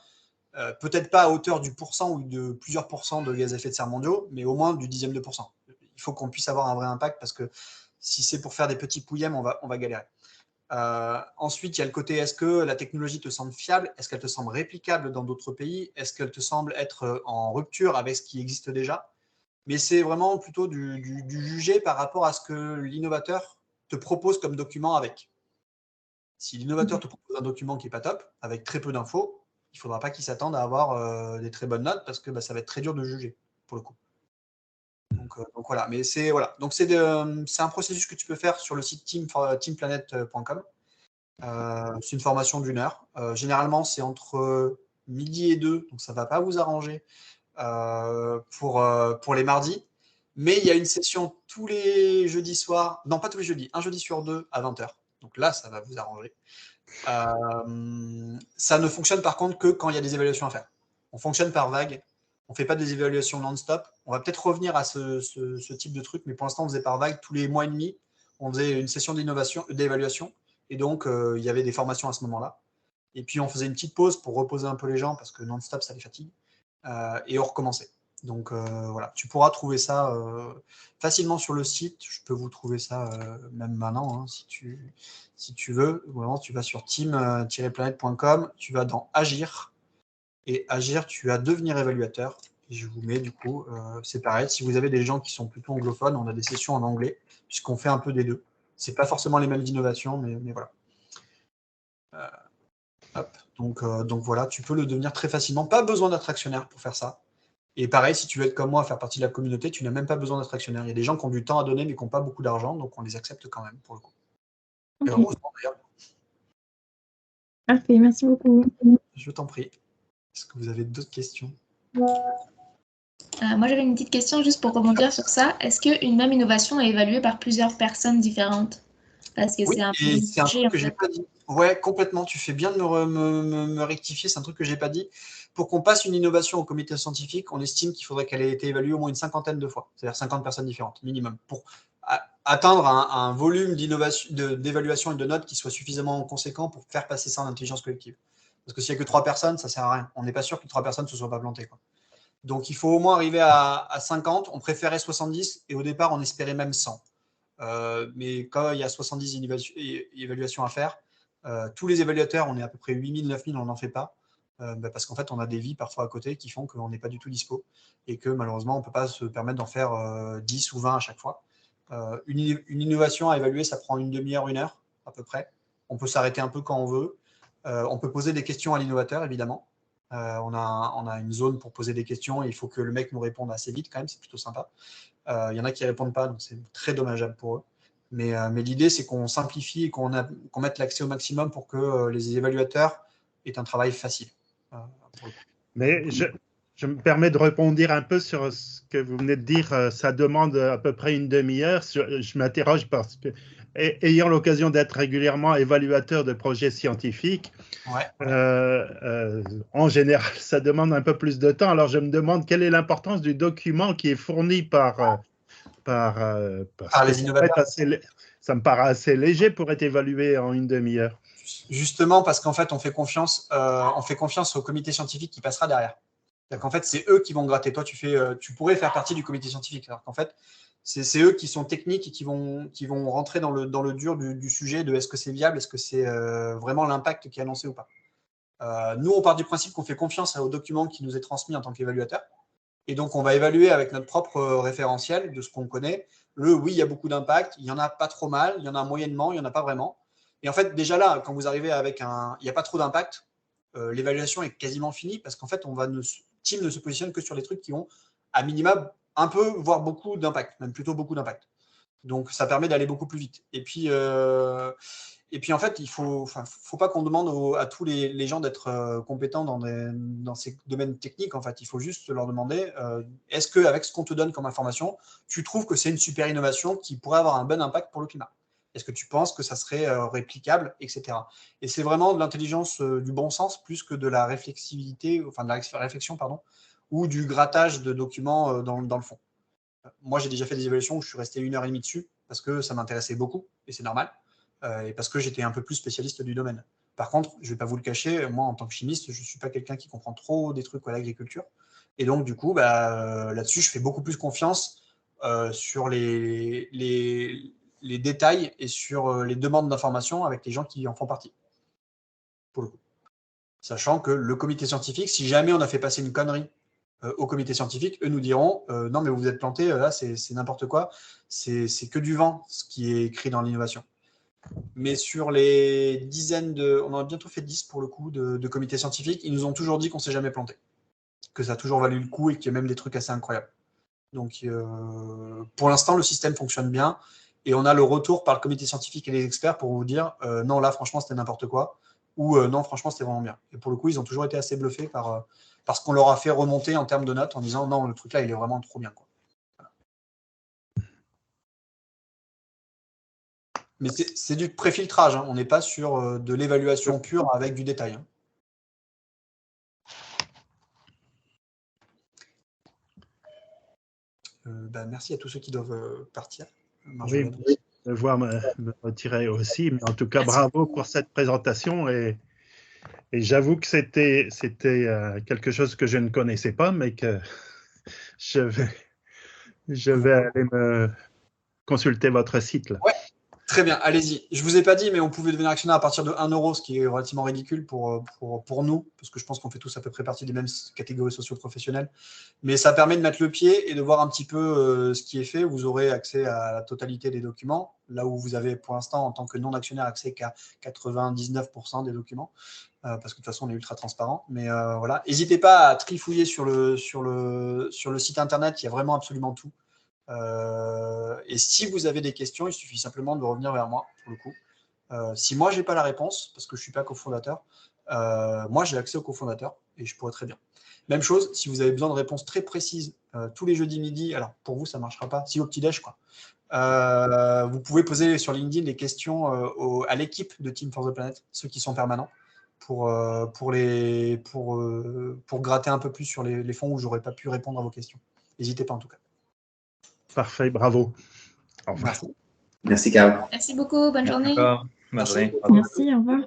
peut-être pas à hauteur du pourcent ou de plusieurs pourcents de gaz à effet de serre mondiaux, mais au moins du 10e de pourcent. Il faut qu'on puisse avoir un vrai impact parce que si c'est pour faire des petits pouillèmes, on va galérer. Ensuite, il y a le côté est-ce que la technologie te semble fiable? Est-ce qu'elle te semble réplicable dans d'autres pays? Est-ce qu'elle te semble être en rupture avec ce qui existe déjà? Mais c'est vraiment plutôt du juger par rapport à ce que l'innovateur te propose comme document avec. Si l'innovateur te propose un document qui n'est pas top, avec très peu d'infos, il ne faudra pas qu'il s'attende à avoir des très bonnes notes parce que ça va être très dur de juger, pour le coup. Donc voilà, mais c'est un processus que tu peux faire sur le site teamplanet.com. C'est une formation d'1 heure. Généralement, c'est entre midi et 2, donc ça ne va pas vous arranger pour les mardis. Mais il y a une session tous les jeudis soirs, non pas tous les jeudis, un jeudi sur 2 à 20h. Donc là, ça va vous arranger. Ça ne fonctionne par contre que quand il y a des évaluations à faire. On fonctionne par vague. On ne fait pas des évaluations non-stop. On va peut-être revenir à ce type de truc, mais pour l'instant, on faisait par vague tous les mois et demi. On faisait une session d'évaluation. Et donc, il y avait des formations à ce moment-là. Et puis, on faisait une petite pause pour reposer un peu les gens parce que non-stop, ça les fatigue. Et on recommençait. Donc, voilà. Tu pourras trouver ça facilement sur le site. Je peux vous trouver ça même maintenant, hein, si tu veux. Vraiment, tu vas sur team-planet.com. Tu vas dans Agir. Et Agir, tu as devenir évaluateur. Et je vous mets, du coup, c'est pareil. Si vous avez des gens qui sont plutôt anglophones, on a des sessions en anglais, puisqu'on fait un peu des deux. C'est pas forcément les mêmes innovations, mais voilà. Hop. Donc voilà, tu peux le devenir très facilement. Pas besoin d'être actionnaire pour faire ça. Et pareil, si tu veux être comme moi, faire partie de la communauté, tu n'as même pas besoin d'être actionnaire. Il y a des gens qui ont du temps à donner, mais qui n'ont pas beaucoup d'argent, donc on les accepte quand même, pour le coup. Et Ok. heureusement, d'ailleurs. Parfait, merci beaucoup. Je t'en prie. Est-ce que vous avez d'autres questions? Moi, j'avais une petite question juste pour rebondir sur ça. Est-ce qu'une même innovation est évaluée par plusieurs personnes différentes? Parce que Oui, c'est un peu et c'est un mitigé, truc en que j'ai fait. pas dit. Ouais, complètement. Tu fais bien de me rectifier. C'est un truc que j'ai pas dit. Pour qu'on passe une innovation au comité scientifique, on estime qu'il faudrait qu'elle ait été évaluée au moins une cinquantaine de fois. C'est-à-dire 50 personnes différentes, minimum, pour atteindre un volume d'évaluation et de notes qui soit suffisamment conséquent pour faire passer ça en intelligence collective. Parce que s'il n'y a que 3 personnes, ça sert à rien. On n'est pas sûr que 3 personnes ne se soient pas plantées, quoi. Donc il faut au moins arriver à 50. On préférait 70 et au départ, on espérait même 100. Mais quand il y a 70 évaluations à faire, tous les évaluateurs, on est à peu près 8000, 9000, on n'en fait pas. Parce qu'en fait, on a des vies parfois à côté qui font qu'on n'est pas du tout dispo et que malheureusement, on ne peut pas se permettre d'en faire 10 ou 20 à chaque fois. Une innovation à évaluer, ça prend une demi-heure, 1 heure à peu près. On peut s'arrêter un peu quand on veut. On peut poser des questions à l'innovateur, évidemment. On a une zone pour poser des questions et il faut que le mec nous réponde assez vite quand même, c'est plutôt sympa. Il y en a qui ne répondent pas, donc c'est très dommageable pour eux. Mais l'idée, c'est qu'on simplifie et qu'on mette l'accès au maximum pour que les évaluateurs aient un travail facile. Mais je me permets de rebondir un peu sur ce que vous venez de dire. Ça demande à peu près une demi-heure. Je m'interroge parce que, ayant l'occasion d'être régulièrement évaluateur de projets scientifiques, en général, ça demande un peu plus de temps. Alors, je me demande quelle est l'importance du document qui est fourni par les innovateurs. Ça me paraît assez léger pour être évalué en une demi-heure. Justement, parce qu'en fait, on fait confiance au comité scientifique qui passera derrière. C'est-à-dire qu'en fait, c'est eux qui vont gratter. Toi, tu pourrais faire partie du comité scientifique. Alors qu'en fait, c'est eux qui sont techniques et qui vont rentrer dans le dur du sujet de est-ce que c'est viable, est-ce que c'est vraiment l'impact qui est annoncé ou pas. Nous, on part du principe qu'on fait confiance au document qui nous est transmis en tant qu'évaluateur. Et donc, on va évaluer avec notre propre référentiel de ce qu'on connaît. Oui, il y a beaucoup d'impact, il n'y en a pas trop mal, il y en a moyennement, il n'y en a pas vraiment. Et en fait, déjà là, quand vous arrivez avec il n'y a pas trop d'impact, l'évaluation est quasiment finie parce qu'en fait, Team ne se positionne que sur les trucs qui ont à minima un peu, voire beaucoup d'impact, même plutôt beaucoup d'impact. Donc, ça permet d'aller beaucoup plus vite. Et puis en fait, il ne faut pas qu'on demande à tous les gens d'être compétents dans ces domaines techniques. En fait, il faut juste leur demander est-ce qu'avec ce qu'on te donne comme information, tu trouves que c'est une super innovation qui pourrait avoir un bon impact pour le climat? Est-ce que tu penses que ça serait réplicable, etc. Et c'est vraiment de l'intelligence du bon sens plus que de la réflexivité, enfin de la réflexion, pardon, ou du grattage de documents dans le fond. Moi, j'ai déjà fait des évaluations où je suis resté 1h30 dessus parce que ça m'intéressait beaucoup et c'est normal. Et parce que j'étais un peu plus spécialiste du domaine. Par contre, je ne vais pas vous le cacher, moi, en tant que chimiste, je ne suis pas quelqu'un qui comprend trop des trucs à l'agriculture. Et donc, du coup, là-dessus, je fais beaucoup plus confiance sur les détails et sur les demandes d'informations avec les gens qui en font partie. Pour le coup. Sachant que le comité scientifique, si jamais on a fait passer une connerie au comité scientifique, eux nous diront non, mais vous vous êtes planté, là, c'est n'importe quoi. C'est que du vent, ce qui est écrit dans l'innovation. Mais sur les dizaines on en a bientôt fait 10 pour le coup de comités scientifiques, ils nous ont toujours dit qu'on ne s'est jamais planté, que ça a toujours valu le coup et qu'il y a même des trucs assez incroyables. Donc pour l'instant, le système fonctionne bien et on a le retour par le comité scientifique et les experts pour vous dire non, là franchement c'était n'importe quoi ou non, franchement c'était vraiment bien. Et pour le coup, ils ont toujours été assez bluffés par ce qu'on leur a fait remonter en termes de notes en disant non, le truc là il est vraiment trop bien, quoi. Mais c'est du préfiltrage, hein. On n'est pas sur de l'évaluation pure avec du détail. Hein. Merci à tous ceux qui doivent partir. Oui, je vais devoir me retirer aussi, mais en tout cas, bravo pour cette présentation. Et j'avoue que c'était quelque chose que je ne connaissais pas, mais que je vais aller me consulter votre site. Là. Ouais. Très bien, allez-y. Je vous ai pas dit, mais on pouvait devenir actionnaire à partir de 1 euro, ce qui est relativement ridicule pour nous, parce que je pense qu'on fait tous à peu près partie des mêmes catégories socio-professionnelles. Mais ça permet de mettre le pied et de voir un petit peu ce qui est fait. Vous aurez accès à la totalité des documents, là où vous avez pour l'instant, en tant que non-actionnaire, accès qu'à 99% des documents, parce que de toute façon, on est ultra transparent. Mais voilà, n'hésitez pas à trifouiller sur le site internet, il y a vraiment absolument tout. Et si vous avez des questions, il suffit simplement de revenir vers moi, pour le coup. Si moi, je n'ai pas la réponse, parce que je ne suis pas cofondateur, moi, j'ai accès au cofondateur et je pourrais très bien. Même chose, si vous avez besoin de réponses très précises tous les jeudis midi, alors pour vous, ça ne marchera pas, si au petit-déj, quoi. Vous pouvez poser sur LinkedIn des questions à l'équipe de Team for the Planet, ceux qui sont permanents, pour gratter un peu plus sur les fonds où je n'aurais pas pu répondre à vos questions. N'hésitez pas en tout cas. Parfait, bravo. Au revoir. Merci. Merci, Carl. Merci beaucoup, bonne journée. D'accord. Bonne journée. Merci, au revoir.